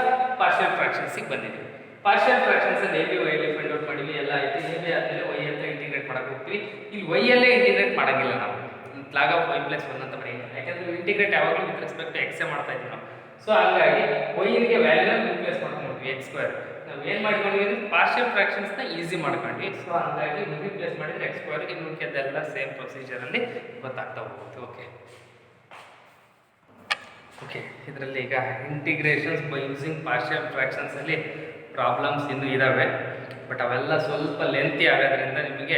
ಪಾರ್ಷಿಯಲ್ ಫ್ರಾಕ್ಷನ್ಸಿಗೆ ಬಂದಿದ್ದೀವಿ. ಪಾರ್ಷಿಯಲ್ ಫ್ರಾಕ್ಷನ್ಸ್ ಅಲ್ಲಿ ಎಲ್ಲಿ y ಅಲ್ಲಿ ಫೈಂಡ್ ಔಟ್ ಮಾಡಿದ್ವಿ ಎಲ್ಲ ಆಯ್ತು. ಎಲ್ಲಿ ಆದಮೇಲೆ y ಅಂತ ಇಂಟಿಗ್ರೇಟ್ ಮಾಡಕ್ಕೆ ಹೋಗ್ತೀವಿ. ಇಲ್ಲಿ y ಅಲ್ಲೇ ಇಂಟಿಗ್ರೇಟ್ ಮಾಡೋಂಗಿಲ್ಲ ನಾವು, ಲಾಗ್ ಆಫ್ y plus 1 ಅಂತ ಬರೆಯೋದು. ಯಾಕಂದ್ರೆ ಇಂಟಿಗ್ರೇಟ್ ಯಾವಾಗಲೂ ವಿತ್ ರೆಸ್ಪೆಕ್ಟ್ ಟು x ಮಾಡ್ತಾ ಇದ್ದೀವಿ ನಾವು. ಸೊ ಹಾಗಾಗಿ y ಗೆ ವ್ಯಾಲ್ಯೂನ ರಿಪ್ಲೇಸ್ ಮಾಡ್ಕೊಂಡ್ವಿ x ಸ್ಕ್ವೇರ್. ನಾವು ಏನು ಮಾಡ್ಕೊಂಡ್ವಿ ಅಂದ್ರೆ ಪಾರ್ಷಿಯಲ್ ಫ್ರಾಕ್ಷನ್ಸ್ನ ಈಸಿ ಮಾಡ್ಕೊಂಡ್ವಿ. ಸೊ ಹಾಗಾಗಿ ರಿಪ್ಲೇಸ್ ಮಾಡಿದ್ರೆ x ಸ್ಕ್ವೇರ್ ಇನ್ನು ಮಿಕ್ಕಿದ್ದೆಲ್ಲ ಸೇಮ್ ಪ್ರೊಸೀಜರಲ್ಲಿ ಗೊತ್ತಾಗ್ತಾ ಹೋಗುತ್ತೆ. ಓಕೆ ಇದರಲ್ಲಿ ಈಗ ಇಂಟಿಗ್ರೇಷನ್ಸ್ ಬೈ ಯೂಸಿಂಗ್ ಪಾರ್ಷಿಯಲ್ ಫ್ರಾಕ್ಷನ್ಸಲ್ಲಿ ಪ್ರಾಬ್ಲಮ್ಸ್ ಇನ್ನೂ ಇದ್ದಾವೆ. ಬಟ್ ಅವೆಲ್ಲ ಸ್ವಲ್ಪ ಲೆಂತಿ ಆಗೋದ್ರಿಂದ ನಿಮಗೆ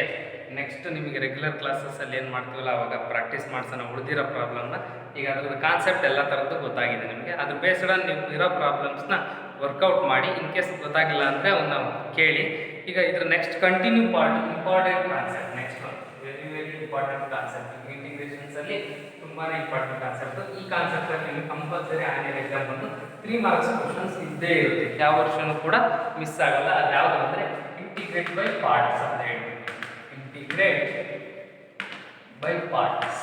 ನೆಕ್ಸ್ಟ್ ನಿಮಗೆ ರೆಗ್ಯುಲರ್ ಕ್ಲಾಸಸ್ಸಲ್ಲಿ ಏನು ಮಾಡ್ತೀವಲ್ಲ ಅವಾಗ ಪ್ರಾಕ್ಟೀಸ್ ಮಾಡ್ಸೋಣ ಉಳಿದಿರೋ ಪ್ರಾಬ್ಲಮ್ನ. ಈಗ ಅದ್ರದ್ದು ಕಾನ್ಸೆಪ್ಟ್ ಎಲ್ಲ ಥರದ್ದು ಗೊತ್ತಾಗಿದೆ ನಿಮಗೆ. ಅದ್ರ ಬೇಸ್ಡ್ ಆನ್ ನೀವು ಇರೋ ಪ್ರಾಬ್ಲಮ್ಸ್ನ ವರ್ಕೌಟ್ ಮಾಡಿ. ಇನ್ ಕೇಸ್ ಗೊತ್ತಾಗಿಲ್ಲ ಅಂದರೆ ಅವನ್ನ ಕೇಳಿ. ಈಗ ಇದ್ರ next continue part important concept. Next one very very important concept. ಇಂಟಿಗ್ರೇಷನ್ಸಲ್ಲಿ ತುಂಬಾ ಇಂಪಾರ್ಟೆಂಟ್ ಕಾನ್ಸೆಪ್ಟ್. ಈ ಕಾನ್ಸೆಪ್ಟಲ್ಲಿ ನಿಮಗೆ ಕಂಪಲ್ಸರಿ ಆನ್ಯಲ್ ಎಕ್ಸಾಮ್ ಬಂದು 3 ಮಾರ್ಕ್ಸ್ ಕ್ವಶನ್ಸ್ ಇದ್ದೇ ಇರುತ್ತೆ. ಯಾವ ವರ್ಷನೂ ಕೂಡ ಮಿಸ್ ಆಗಲ್ಲ. ಅದು ಯಾವುದು ಅಂದರೆ ಇಂಟಿಗ್ರೇಟ್ ಇಂಟಿಗ್ರೇಟ್ ಬೈ ಪಾರ್ಟ್ಸ್ ಅಂತ ಹೇಳಿ, integrate by parts,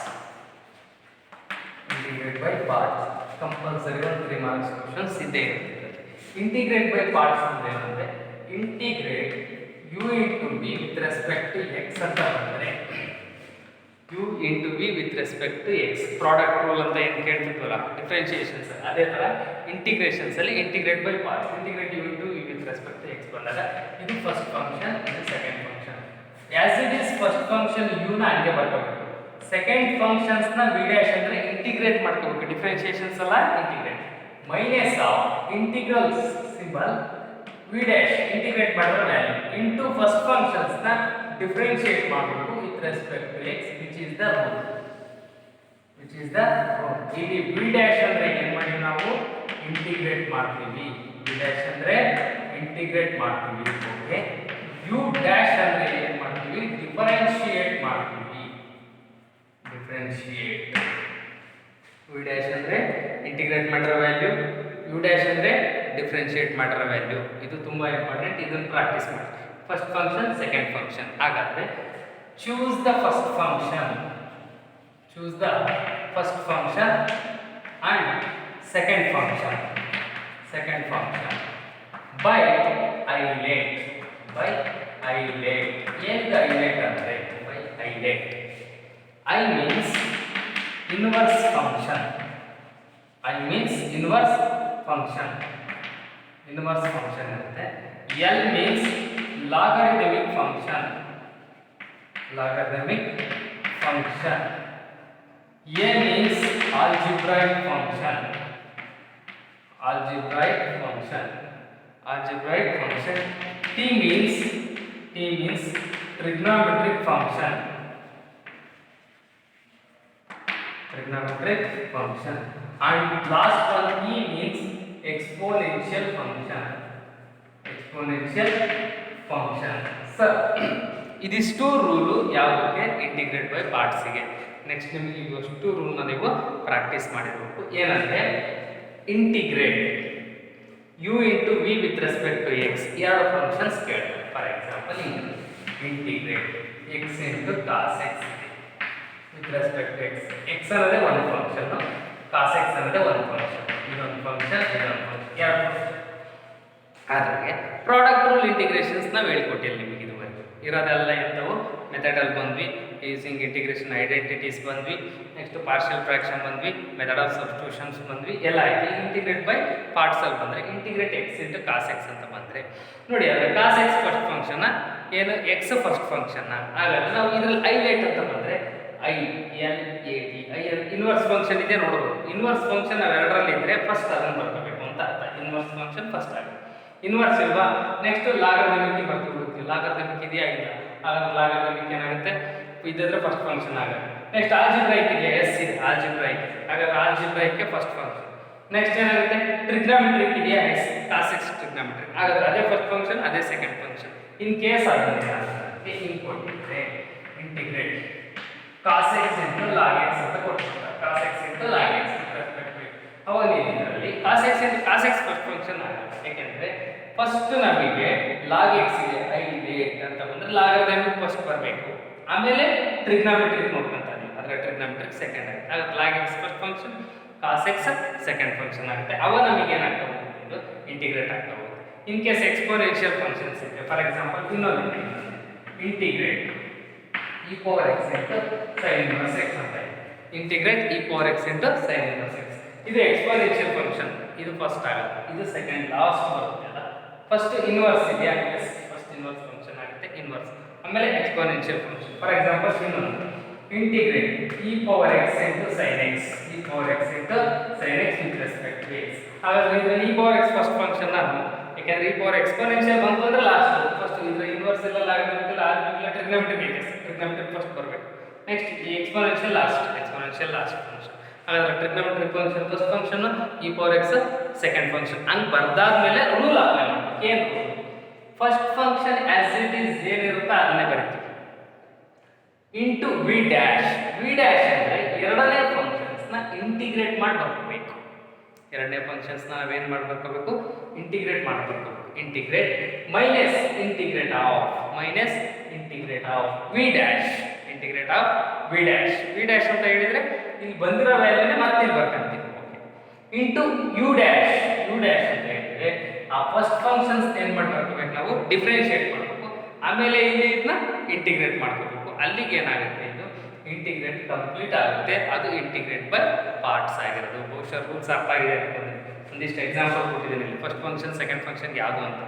integrate by parts compulsory ಒಂದು 3 ಮಾರ್ಕ್ಸ್ ಕ್ವಶನ್ಸ್ ಇದ್ದೇ ಇರ್ತದೆ. ಇಂಟಿಗ್ರೇಟ್ ಬೈ ಪಾರ್ಟ್ಸ್ ಅಂದ್ರೆ ಏನಂದ್ರೆ integrate u into v with respect to x ಅಂತ ಬಂದ್ರೆ u into v with respect to x product rule ಅಂತ ಏನು ಕೇಳ್ತಿದ್ವಲ್ಲ ಡಿಫರೆನ್ಷಿಯೇಷನ್ಸ್, ಅದೇ ತರ ಇಂಟಿಗ್ರೇಷನ್ಸ್ ಅಲ್ಲಿ integrate by parts, integrate u into v with respect to x ಬಂದಾಗ ಇದು ಫಸ್ಟ್ ಫಂಕ್ಷನ್, ಇದು second function. As it is first function u ನ ಹಂಗೆ ಬರ್ಕೋಬೇಕು, ಸೆಕೆಂಡ್ ಫಂಕ್ಷನ್ಸ್ ನ v ಡ್ಯಾಶ್ ಅಂದ್ರೆ ಇಂಟಿಗ್ರೇಟ್ ಮಾಡ್ಕೋಬೇಕು, ಡಿಫರೆನ್ಷಿಯೇಷನ್ಸ್ ಅಲ್ಲ integrate, minus of integral symbol v dash integrate ಮಾಡಿದ್ರೆ ವ್ಯಾಲ್ಯೂ ಇಂಟು ಫಸ್ಟ್ ಫಂಕ್ಷನ್ಸ್ ನ ಡಿಫರೆನ್ಷಿಯೇಟ್ ಮಾಡಬೇಕು with respect to x which is the rule, which is the rule. ಇಲ್ಲಿ v ಡ್ಯಾಶ್ ಅಂದ್ರೆ ಏನು ಮಾಡಿ ನಾವು ಇಂಟಿಗ್ರೇಟ್ ಮಾಡ್ತೀವಿ, v ಡ್ಯಾಶ್ ಅಂದ್ರೆ ಇಂಟಿಗ್ರೇಟ್ ಮಾಡ್ತೀವಿ, ಓಕೆ. u ಡ್ಯಾಶ್ ಅಂದ್ರೆ ಏನು ಮಾಡ್ತೀವಿ ಡಿಫರೆನ್ಷಿಯೇಟ್ ಮಾಡ್ತೀವಿ, ಡಿಫರೆನ್ಷಿಯೇಟ್. v ಡ್ಯಾಶ್ ಅಂದ್ರೆ ಇಂಟಿಗ್ರೇಟ್ ಮಾಡಿರೋ ವ್ಯಾಲ್ಯೂ, u ಡ್ಯಾಶ್ ಅಂದ್ರೆ ಡಿಫರೆನ್ಷಿಯೇಟ್ ಮಾಡಿರೋ ವ್ಯಾಲ್ಯೂ. ಇದು ತುಂಬಾ ಇಂಪಾರ್ಟೆಂಟ್, ಇದನ್ನು ಪ್ರಾಕ್ಟೀಸ್ ಮಾಡಿ. First function second function. ಹಾಗಾದ್ರೆ choose the first function, choose the first function and second function, second function by ಐಲೇಟ್, by ILATE. ಏನು ಐಲೇಟ್ ಅಂದ್ರೆ by ILATE, I means inverse function, I means inverse function, inverse function ಇರುತ್ತೆ. L means logarithmic function, logarithmic function. A means algebraic function, algebraic function, algebraic function. T means trigonometric function, trigonometric function. And last one E means exponential function, exponential function. Sir, ಇದಿಷ್ಟು rule ಯಾವುದಕ್ಕೆ integrate by ಪಾರ್ಟ್ಸಿಗೆ. Next ನಿಮಗೆ ಇವಷ್ಟು ರೂಲ್ನ ನೀವು practise ಮಾಡಿರಬೇಕು. ಏನಂದರೆ integrate u into V with respect to x, ಎರಡು ಫಂಕ್ಷನ್ಸ್ ಕೇಳ್ತಾರೆ. For example integrate x into cos x with respect to x, x ಅನ್ನೋದೇ ಒಂದು ಫಂಕ್ಷನ್, cos x ಅನ್ನೋದೇ ಒಂದು ಫಂಕ್ಷನ್, ಇದೊಂದು ಫಂಕ್ಷನ್, ಇದೊಂದು ಫಂಕ್ಷನ್, ಎರಡು ಫಂಕ್ಷನ್. ಹಾಗಾಗಿ ಪ್ರಾಡಕ್ಟ್ ರೂಲ್ ಇಂಟಿಗ್ರೇಷನ್ಸ್ ನಾವು ಹೇಳ್ಕೊಟ್ಟಿಲ್ಲ ನಿಮಗೆ ಇದುವರೆಗೆ. ಇರೋದೆಲ್ಲ ಎಂಥವು ಮೆಥಡಲ್ಲಿ ಬಂದ್ವಿ, ಯೂಸಿಂಗ್ ಇಂಟಿಗ್ರೇಷನ್ ಐಡೆಂಟಿಟೀಸ್ ಬಂದ್ವಿ, ನೆಕ್ಸ್ಟ್ ಪಾರ್ಷಿಯಲ್ ಫ್ರಾಕ್ಷನ್ ಬಂದ್ವಿ, ಮೆಥಡ್ ಆಫ್ ಸಬ್ಸ್ಟಿಟ್ಯೂಷನ್ಸ್ ಬಂದ್ವಿ, ಎಲ್ಲ ಆಯ್ತು. ಇಂಟಿಗ್ರೇಟ್ ಬೈ ಪಾರ್ಟ್ಸಲ್ಲಿ ಬಂದರೆ integrate x into cos x ಅಂತ ಬಂದರೆ ನೋಡಿ, ಆದರೆ ಕಾಸ್ ಎಕ್ಸ್ ಫಸ್ಟ್ ಫಂಕ್ಷನ್ನ ಏನು ಎಕ್ಸ್ ಫಸ್ಟ್ ಫಂಕ್ಷನ್ನ, ಹಾಗಾದ್ರೆ ನಾವು ಇದರಲ್ಲಿ ಐಲೇಟ್ ಅಂತ ಬಂದರೆ I L A T, I L inverse function ಇದೆ ನೋಡ್ಬೋದು. ಇನ್ವರ್ಸ್ ಫಂಕ್ಷನ್ ಅವೆರಡರಲ್ಲಿ ಇದ್ದರೆ ಫಸ್ಟ್ ಅದನ್ನು ಬರ್ಕೋಬೇಕು ಅಂತ ಅರ್ಥ. ಇನ್ವರ್ಸ್ ಫಂಕ್ಷನ್ ಫಸ್ಟ್ ಆಗುತ್ತೆ, ಇನ್ವರ್ಸ್ ಇಲ್ವಾ ನೆಕ್ಸ್ಟ್ ಲಾಗರಿಥಮಿಕ್ ಬರ್ತಿಬಿಡ್ತೀವಿ. ಲಾಗರಿಥಮಿಕ್ ಇದೆಯಾ ಇಲ್ಲ, ಹಾಗಾದ್ರೆ ಲಾಗರಿಥಮಿಕ್ ಏನಾಗುತ್ತೆ ಇದ್ದಿದ್ರೆ ಫಸ್ಟ್ ಫಂಕ್ಷನ್ ಆಗುತ್ತೆ. ನೆಕ್ಸ್ಟ್ ಆಲ್ಜಿಬ್ರೈಕ್ ಇದೆ, ಎಸ್ ಇದೆ ಆಲ್ಜಿಬ್ರೈಕ್, ಹಾಗಾದ್ರೆ ಆಲ್ಜಿಬ್ರೈಕ್ಗೆ ಫಸ್ಟ್ ಫಂಕ್ಷನ್. ನೆಕ್ಸ್ಟ್ ಏನಾಗುತ್ತೆ ಟ್ರಿಗ್ನೋಮೆಟ್ರಿಕ್ ಇದೆಯಾ, ಎಸ್ ಕಾಸ್ ಎಕ್ಸ್ ಟ್ರಿಗ್ನೋಮೆಟ್ರಿಕ್, ಹಾಗಾದ್ರೆ ಅದೇ ಫಸ್ಟ್ ಫಂಕ್ಷನ್ ಅದೇ ಸೆಕೆಂಡ್ ಫಂಕ್ಷನ್. ಇನ್ ಕೇಸ್ ಅದನ್ನೇ ಹಿಂಗೆ ಕೊಟ್ಟಿದ್ರೆ integrate cos x into log x ಅಂತ ಕೊಡ್ತಾರೆ, cos x into log x ಅವಾಗ ಇದರಲ್ಲಿ cos x into cos x first function ಆಗುತ್ತೆ. ಯಾಕೆಂದ್ರೆ ಫಸ್ಟ್ ನಮಗೆ log x ಗೆ ಐಲೇಟ್ ಅಂತ ಬಂದ್ರೆ ಲಾಗರಿಥಮಿಕ್ ಫಸ್ಟ್ ಬರಬೇಕು, ಆಮೇಲೆ ಟ್ರಿಗ್ನೋಮೆಟ್ರಿಕ್ ನೋಡ್ಕೊಂತಾರೆ, ಅದರ ಟ್ರಿಗ್ನೋಮೆಟ್ರಿಕ್ ಸೆಕೆಂಡ್ ಆಗುತ್ತೆ. ಹಾಗಾದ್ರೆ log x first function, cos x second function ಆಗುತ್ತೆ. ಅವಾಗ ನಮಗೆ ಏನಾಗ್ತಾ ಹೋಗುತ್ತೆ, ಇದು ಇಂಟಿಗ್ರೇಟ್ ಆಗ್ತಾ ಹೋಗುತ್ತೆ. ಇನ್ ಕೇಸ್ ಎಕ್ಸ್ಪೋನೆನ್ಷಿಯಲ್ ಫಂಕ್ಷನ್ಸ್ ಇದೆ, ಫಾರ್ ಎಕ್ಸಾಂಪಲ್ ಇನ್ನೊಂದು integrate e power x into sin inverse x ಅಂತ ಇದೆ, integrate e power x into sin inverse x. ಇದು ಎಕ್ಸ್ಪೋನೆನ್ಷಿಯಲ್ ಫಂಕ್ಷನ್, ಇದು ಫಸ್ಟ್ ಆಗುತ್ತೆ, ಇದು ಸೆಕೆಂಡ್ ಲಾಸ್ಟ್ ಬರುತ್ತೆ ಅಲ್ಲ. ಫಸ್ಟ್ ಇನ್ವರ್ಸ್ ಇದೆಯಾ, ಎಸ್ ಫಸ್ಟ್ ಇನ್ವರ್ಸ್ ಫಂಕ್ಷನ್ ಆಗುತ್ತೆ ಇನ್ವರ್ಸ್, ಆಮೇಲೆ ಎಕ್ಸ್ಪೋನೆನ್ಷಿಯಲ್ ಫಂಕ್ಷನ್. ಫಾರ್ ಎಕ್ಸಾಂಪಲ್ ಇನ್ನೊಂದು integrate e power x into sin x, e power x into sin x with respect to x. ಹಾಗಾದ್ರೆ ಇದರಲ್ಲಿ e power x first function ನಾನು, ಯಾಕಂದ್ರೆ e power exponential ಬಂತು ಅಂದ್ರೆ last first, ಇದರ inverse ಎಲ್ಲ logarithmic algebra trigonometric ಇದೆ, trigonometric first ಬರಬೇಕು. ನೆಕ್ಸ್ಟ್ ಈ ಎಕ್ಸ್ಪೋನೆನ್ಷಿಯಲ್ ಲಾಸ್ಟ್ ಫಂಕ್ಷನ್. ಹಾಗಾದ್ರೆ trigonometric function first function, e power x second function. ಹಂಗೆ ಬರ್ದಾದ್ಮೇಲೆ ರೂಲ್ ಅಪ್ಲೈ ಮಾಡಬೇಕು. ಏನು rule? First function as it is ಏನಿರುತ್ತೋ ಅದನ್ನೇ ಬರೀತೀವಿ into V dash. V dash ಅಂದರೆ ಎರಡನೇ ಫಂಕ್ಷನ್ಸ್ನ ಇಂಟಿಗ್ರೇಟ್ ಮಾಡಿ ಬರ್ಕೋಬೇಕು. ಎರಡನೇ ಫಂಕ್ಷನ್ಸ್ನ ನಾವೇನು ಮಾಡಿ ಬರ್ಕೋಬೇಕು, ಇಂಟಿಗ್ರೇಟ್ ಮಾಡಿ ಬರ್ಕೋಬೇಕು. Integrate minus integrate of, minus integrate of V dash integrate of V dash V dash ಅಂತ ಹೇಳಿದ್ರೆ ಇಲ್ಲಿ ಬಂದಿರೋ ವ್ಯಾಲ್ಯೂನೇ ಮತ್ತೆ ಇಲ್ಲಿ ಬರ್ಕೊಂತೀವಿ ಇಂಟು ಯು ಡ್ಯಾಶ್ ಅಂತ ಹೇಳಿದ್ರೆ ಆ ಫಸ್ಟ್ ಫಂಕ್ಷನ್ಸ್ ಏನ್ ಮಾಡ್ಬೇಕು ನಾವು ಡಿಫ್ರೆನ್ಶಿಯೇಟ್ ಮಾಡಬೇಕು ಆಮೇಲೆ ಇಲ್ಲಿ ಇದನ್ನ ಇಂಟಿಗ್ರೇಟ್ ಮಾಡ್ಕೋಬೇಕು ಅಲ್ಲಿಗೆ ಏನಾಗುತ್ತೆ ಇದು ಇಂಟಿಗ್ರೇಟ್ ಕಂಪ್ಲೀಟ್ ಆಗುತ್ತೆ ಅದು ಇಂಟಿಗ್ರೇಟ್ ಬೈ ಪಾರ್ಟ್ಸ್ ಆಗಿರೋದು ಬಹುಶಃ ರೂಲ್ಸ್ ಅರ್ಥ ಆಗಿದೆ ಅನ್ಕೊಂಡೆ ಒಂದಿಷ್ಟು ಎಕ್ಸಾಂಪಲ್ ಕೊಟ್ಟಿದ್ದೀನಿ ಇಲ್ಲಿ ಫಸ್ಟ್ ಫಂಕ್ಷನ್ ಸೆಕೆಂಡ್ ಫಂಕ್ಷನ್ ಯಾವುದು ಅಂತ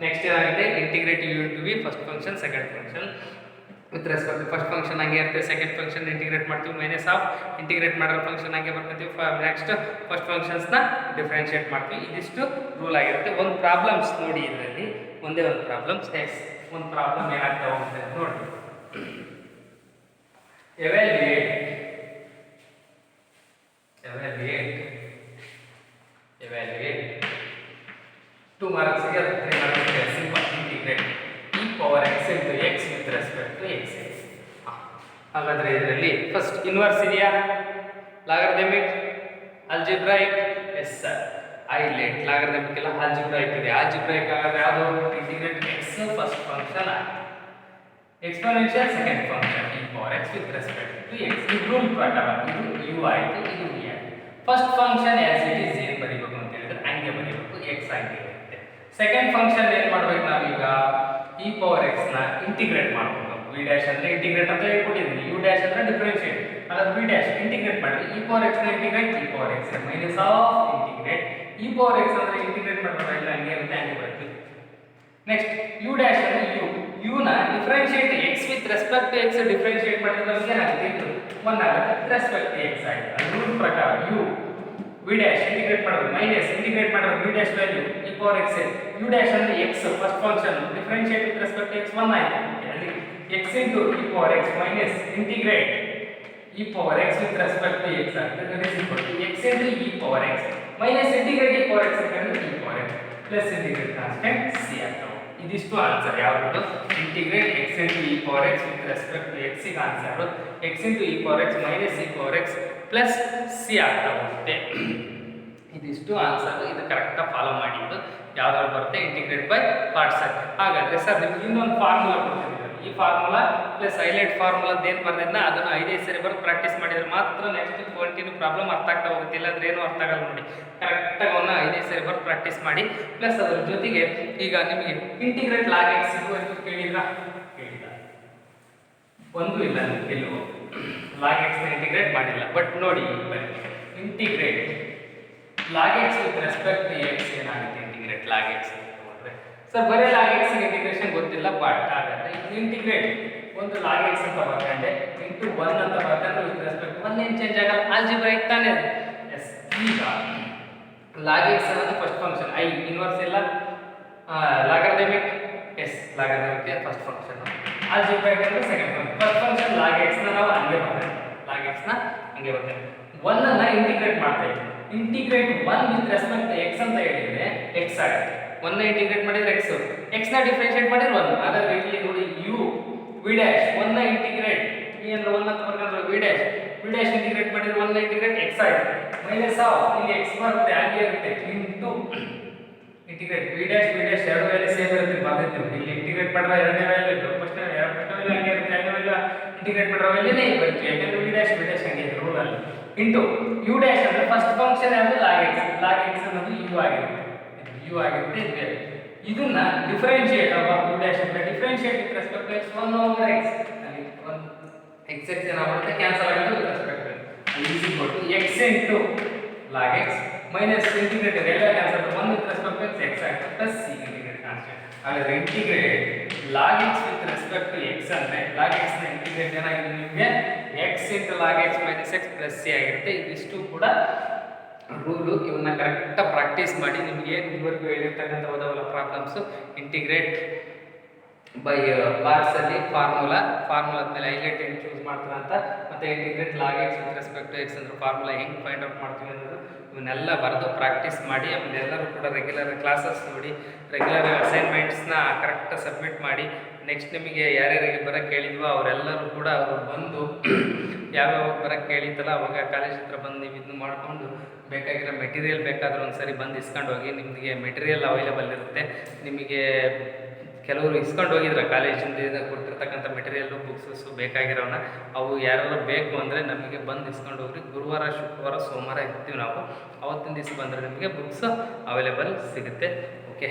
ನೆಕ್ಸ್ಟ್ ಏನಾಗಿದೆ integrate u into v first function second function with respect first function ಹಂಗೆ ಇರುತ್ತೆ ಸೆಕೆಂಡ್ ಫಂಕ್ಷನ್ ಇಂಟಿಗ್ರೇಟ್ ಮಾಡ್ತೀವಿ ಮೈನಸ್ ಆಫ್ ಇಂಟಿಗ್ರೇಟ್ ಮಾಡಿರೋ ಫಂಕ್ಷನ್ ಹಂಗೆ ಬರ್ಕೊತೀವಿ ನೆಕ್ಸ್ಟ್ ಫಸ್ಟ್ ಫಂಕ್ಷನ್ಸ್ನ ಡಿಫ್ರೆನ್ಶಿಯೇಟ್ ಮಾಡ್ತೀವಿ ಇದಿಷ್ಟು ರೂಲ್ ಆಗಿರುತ್ತೆ ಒಂದು ಪ್ರಾಬ್ಲಮ್ಸ್ ನೋಡಿ ಇದರಲ್ಲಿ ಒಂದೇ ಒಂದು ಪ್ರಾಬ್ಲಮ್ಸ್ ಒಂದು ಪ್ರಾಬ್ಲಮ್ ಏನಾಗ್ತಾ ಹೋಗುತ್ತೆ ನೋಡಿ evaluate 2 marks ಗೆ 3 marks ಗೆ simple integrate e power x into x with respect to x ಹಾಗಾದ್ರೆ ಇದರಲ್ಲಿ ಫಸ್ಟ್ ಇನ್ವರ್ಸ್ ಇದೆಯಾ logarithmic algebraic yes sir highlight logarithmic ಇಲ್ಲ ಆಲ್ಜಿಬ್ರೈಕ್ ಇದೆ ಆಲ್ಜಿಬ್ರೈಕ್ ಆಗಾದ್ರೆ ಯಾವುದು integrate x first function exponential second function e power x with respect to x ಈ rule ಪ್ರಕಾರ ಇದು u ಆಯಿತು ಇದು v ಆಯಿತು first function as it is ಏನು ಬರೀಬೇಕು ಅಂತ ಹೇಳಿದ್ರೆ ಹಂಗೆ ಬರೀಬೇಕು x ಆಗಿ ಇರುತ್ತೆ ಸೆಕೆಂಡ್ ಫಂಕ್ಷನ್ ಏನು ಮಾಡಬೇಕು ನಾವೀಗ e ಪವರ್ x ನ ಇಂಟಿಗ್ರೇಟ್ ಮಾಡಬೇಕು v ಡ್ಯಾಶ್ ಅಂದ್ರೆ ಇಂಟಿಗ್ರೇಟ್ ಅಂತ ಹೇಳ್ಕೊಟ್ಟಿದ್ದೀನಿ u ಡ್ಯಾಶ್ ಅಂದ್ರೆ ಡಿಫರೆನ್ಷಿಯೇಟ್ ಅದಾದ v ಡ್ಯಾಶ್ ಇಂಟಿಗ್ರೇಟ್ ಮಾಡಿ e ಪವರ್ x ನ integrate e power x minus of integrate e power x ಅಂದ್ರೆ ಇಂಟಿಗ್ರೇಟ್ ಮಾಡಬೇಕು ಇಲ್ಲ ಹಂಗೆ ಇರುತ್ತೆ ಹಂಗೆ ಬರುತ್ತೆ ನೆಕ್ಸ್ಟ್ u ಡ್ಯಾಶ್ ಅಂದ್ರೆ u ನ differentiate x with respect to x differentiate ಮಾಡಿದ್ರೆ ನಮಗೆ ಏನಾಗುತ್ತೆ ಇದು 1 ಆಗುತ್ತೆ ರೆಸ್ಪೆಕ್ಟ್ ಟು x ಆಗಿದೆ ಅದು ರೂಲ್ ಪ್ರಕಾರ u v ಡ್ಯಾಶ್ ಇಂಟಿಗ್ರೇಟ್ ಮಾಡೋದು ಮೈನಸ್ ಇಂಟಿಗ್ರೇಟ್ ಮಾಡೋದು v dash value e power x u dash ಅಂದ್ರೆ x first function differentiate with respect to x 1 ಆಯ್ತು ಅಲ್ಲಿ x into e power x minus integrate e power x with respect to x that is equal to x into e power x minus integrate e power x into e power x plus integrate constant c ಆಗ್ತವೆ ಇದಿಷ್ಟು answer ಯಾವುದು integrate x into e power x with respect to x ಗೆ answer x into e power x minus e power x plus c ಆಗ್ತಾ ಹೋಗುತ್ತೆ ಇದಿಷ್ಟು answer ಇದು correct ಆಗಿ follow ಮಾಡಿ ಇದು ಯಾವ್ದಾದ್ರು ಬರುತ್ತೆ ಇಂಟಿಗ್ರೇಟ್ ಬೈ ಪಾರ್ಟ್ಸ್ ಹಾಗಾದ್ರೆ ಸರ್ ನಿಮಗೆ ಇನ್ನೊಂದು ಫಾರ್ಮುಲಾ ಕೊಡ್ತೀನಿ ಈ ಫಾರ್ಮುಲಾ ಪ್ಲಸ್ ಹೈಲೈಟ್ ಫಾರ್ಮುಲಾದ ಏನು ಬರ್ದಿದ್ನ ಅದನ್ನು 5 ಸರಿ ಬರೆದು ಪ್ರಾಕ್ಟೀಸ್ ಮಾಡಿದ್ರೆ ಮಾತ್ರ ನೆಕ್ಸ್ಟ್ ಕಂಟಿನ್ಯೂ ಪ್ರಾಬ್ಲಮ್ ಅರ್ಥ ಆಗ್ತಾ ಹೋಗುತ್ತೆ ಇಲ್ಲಾಂದ್ರೆ ಏನೂ ಅರ್ಥ ಆಗಲ್ಲ ನೋಡಿ ಕರೆಕ್ಟಾಗಿ ಅವನ್ನ 5 ಸರಿ ಬರೆದು ಪ್ರಾಕ್ಟೀಸ್ ಮಾಡಿ ಪ್ಲಸ್ ಅದರ ಜೊತೆಗೆ ಈಗ ನಿಮಗೆ ಇಂಟಿಗ್ರೇಟ್ ಲಾಗ್ ಎಕ್ಸ್ ಇದು ಕೇಳಿಲ್ಲ ಒಂದು ಇಲ್ಲ ಕೆಲವು ಲಾಗ್ ಎಕ್ಸ್ ಇಂಟಿಗ್ರೇಟ್ ಮಾಡಿಲ್ಲ ಬಟ್ ನೋಡಿ integrate log x with respect to x ಏನಾಗುತ್ತೆ ಇಂಟಿಗ್ರೇಟ್ ಲಾಗ್ ಎಕ್ಸ್ ಸರ್ ಬರೀ ಲಾಗ್ ಎಕ್ಸ್ ಇಂಟಿಗ್ರೇಷನ್ ಗೊತ್ತಿಲ್ಲ ಬಟ್ ಹಾಗಾದ್ರೆ ಇಂಟಿಗ್ರೇಟ್ ಒಂದು ಲಾಗ್ ಎಕ್ಸ್ ಅಂತ ಬರ್ಕೊಂಡೆ ಇಂಟು 1 ಅಂತ ಬರ್ಕೊಂಡ್ರೆ ವಿತ್ ರೆಸ್ಪೆಕ್ಟ್ 1 ಏನು ಚೇಂಜ್ ಆಗಲ್ಲ ಆಲ್ಜಿಬ್ರೈಕ್ ತಾನೇ ಅದು ಎಸ್ ಈಗ ಲಾಗ್ ಎಕ್ಸ್ ಅನ್ನೋದು ಫಸ್ಟ್ ಫಂಕ್ಷನ್ ಐ ಇನ್ವರ್ಸ್ ಇಲ್ಲ logarithmic yes logarithmic first function algebraic ಅಂದ್ರೆ second function first function log X ನ ನಾವು ಹಂಗೆ ಬರ್ತೇವೆ ಲಾಗ್ ಎಕ್ಸ್ ನ ಹಂಗೆ ಬರ್ತೇವೆ 1 ಅನ್ನ ಇಂಟಿಗ್ರೇಟ್ ಮಾಡ್ತಾ ಇದ್ದೀವಿ integrate 1 with respect to x ಅಂತ ಹೇಳಿದ್ರೆ x ಆಗುತ್ತೆ 1 ನ ಇಂಟಿಗ್ರೇಟ್ ಮಾಡಿದ್ರೆ x ನ ಡಿಫರೆನ್ಷಿಯೇಟ್ ಮಾಡಿದ್ರೆ 1 ಹಾಗಾದ್ರೆ ಇಲ್ಲಿ ನೋಡಿ u v ಡ್ಯಾಶ್ 1 ನ ಇಂಟಿಗ್ರೇಟ್ v ಅಂದ್ರೆ 1 ಅಂತ ಬರ್ಕೊಂಡ್ರೆ v ಡ್ಯಾಶ್ ಇಂಟಿಗ್ರೇಟ್ ಮಾಡಿದ್ರೆ 1 ನ ಇಂಟಿಗ್ರೇಟ್ x ಆಗುತ್ತೆ ಮೈನಸ್ ಆಫ್ ಇಲ್ಲಿ x ಬರುತ್ತೆ ಹಾಗೆ ಇರುತ್ತೆ ಇಂಟು ಇಂಟಿಗ್ರೇಟ್ v ಡ್ಯಾಶ್ ಎರಡು ವ್ಯಾಲ್ಯೂ ಸೇಮ್ ಇರುತ್ತೆ ಬರ್ದಿರ್ತೀವಿ ಇಲ್ಲಿ ಇಂಟಿಗ್ರೇಟ್ ಮಾಡಿದ್ರೆ ಎರಡನೇ ವ್ಯಾಲ್ಯೂ ಇತ್ತು ಫಸ್ಟ್ ವ್ಯಾಲ್ಯೂ ಹಾಗೆ ಇರುತ್ತೆ ಎರಡನೇ ವ್ಯಾಲ್ಯೂ ಇಂಟಿಗ್ರೇಟ್ ಮಾಡಿರೋ ವ್ಯಾಲ್ಯೂನೇ ಬರುತ್ತೆ ಯಾಕಂದ್ರೆ v ಡ್ಯಾಶ್ ಹಂಗೆ ಇದೆ ರೂಲ್ ಅಲ್ಲಿ ಇಂಟು u ಡ್ಯಾಶ್ ಅಂದ್ರೆ ಫಸ್ಟ್ ಫಂಕ್ಷನ್ ಯಾವುದು ಲಾಗ್ x ಅನ್ನೋದು u ಆಗಿರುತ್ತೆ u ಆಗಿರುತ್ತೆ ಇದನ್ನ ಡಿಫರೆನ್ಷಿಯೇಟ್ u ಡ್ಯಾಶ್ ಅಂದ್ರೆ differentiate with respect to x 1 over x ಅಲ್ಲಿ 1 x x ಏನಾಗುತ್ತೆ ಕ್ಯಾನ್ಸಲ್ ಆಗುತ್ತೆ with respect to is equal to x into log x minus integrate ಎಲ್ಲ cancel 1 with respect to x ಆಗುತ್ತೆ plus c integrate constant ಹಾಗಾದ್ರೆ integrate log x with respect to x ಅಂದ್ರೆ log x ನ integrate ಏನಾಗಿದೆ ನಿಮಗೆ x into log x minus x plus c ಆಗಿರುತ್ತೆ ಇದಿಷ್ಟು ಕೂಡ ರೂಲು ಇವನ್ನ ಕರೆಕ್ಟಾಗಿ ಪ್ರಾಕ್ಟೀಸ್ ಮಾಡಿ ನಿಮಗೆ ಇದುವರೆಗೂ ಹೇಳಿರ್ತಕ್ಕಂಥ ಓದೋಲ್ಲ ಪ್ರಾಬ್ಲಮ್ಸು ಇಂಟಿಗ್ರೇಟ್ ಬೈ ಪಾರ್ಟ್ಸ್ ಅಲ್ಲಿ ಫಾರ್ಮುಲಾದ ಮೇಲೆ ಹೈಲೈಟ್ ಹೆಂಗೆ ಚೂಸ್ ಮಾಡ್ತಾರೆ ಅಂತ ಮತ್ತೆ integrate log x with respect to x ಅಂದ್ರೆ ಫಾರ್ಮುಲಾ ಹೆಂಗೆ ಫೈಂಡ್ ಔಟ್ ಮಾಡ್ತೀವಿ ಅನ್ನೋದು ಇವನ್ನೆಲ್ಲ ಬರೆದು ಪ್ರಾಕ್ಟೀಸ್ ಮಾಡಿ ಆಮೇಲೆ ಎಲ್ಲರೂ ಕೂಡ ರೆಗ್ಯುಲರ್ ಕ್ಲಾಸಸ್ ನೋಡಿ ರೆಗ್ಯುಲರ್ ಅಸೈನ್ಮೆಂಟ್ಸ್ನ ಕರೆಕ್ಟಾಗಿ ಸಬ್ಮಿಟ್ ಮಾಡಿ ನೆಕ್ಸ್ಟ್ ನಿಮಗೆ ಯಾರ್ಯಾರಿಗೆ ಬರೋಕ್ಕೆ ಹೇಳಿದ್ವೋ ಅವರೆಲ್ಲರೂ ಕೂಡ ಅವರು ಬಂದು ಯಾವ್ಯಾವ ಬರೋಕ್ಕೆ ಹೇಳಿದ್ದಲ್ಲ ಅವಾಗ ಕಾಲೇಜ್ ಹತ್ರ ಬಂದು ನೀವು ಇದನ್ನು ಮಾಡಿಕೊಂಡು ಬೇಕಾಗಿರೋ ಮೆಟೀರಿಯಲ್ ಬೇಕಾದರೂ ಒಂದು ಸರಿ ಬಂದು ಇಸ್ಕೊಂಡು ಹೋಗಿ ನಿಮಗೆ ಮೆಟೀರಿಯಲ್ ಅವೈಲೇಬಲ್ ಇರುತ್ತೆ ನಿಮಗೆ ಕೆಲವರು ಇಸ್ಕೊಂಡು ಹೋಗಿದ್ರೆ ಕಾಲೇಜಿಂದ ಕೊಟ್ಟಿರ್ತಕ್ಕಂಥ ಮೆಟೀರಿಯಲ್ಲು ಬುಕ್ಸಸ್ಸು ಬೇಕಾಗಿರೋನ ಅವು ಯಾರೆಲ್ಲ ಬೇಕು ಅಂದರೆ ನಮಗೆ ಬಂದು ಇಸ್ಕೊಂಡು ಹೋಗ್ರಿ. ಗುರುವಾರ, ಶುಕ್ರವಾರ, ಸೋಮವಾರ ಇರ್ತೀವಿ ನಾವು. ಅವತ್ತಿನ ದಿವಸ ಬಂದರೆ ನಿಮಗೆ ಬುಕ್ಸ್ ಅವೈಲೇಬಲ್ ಸಿಗುತ್ತೆ. ಓಕೆ.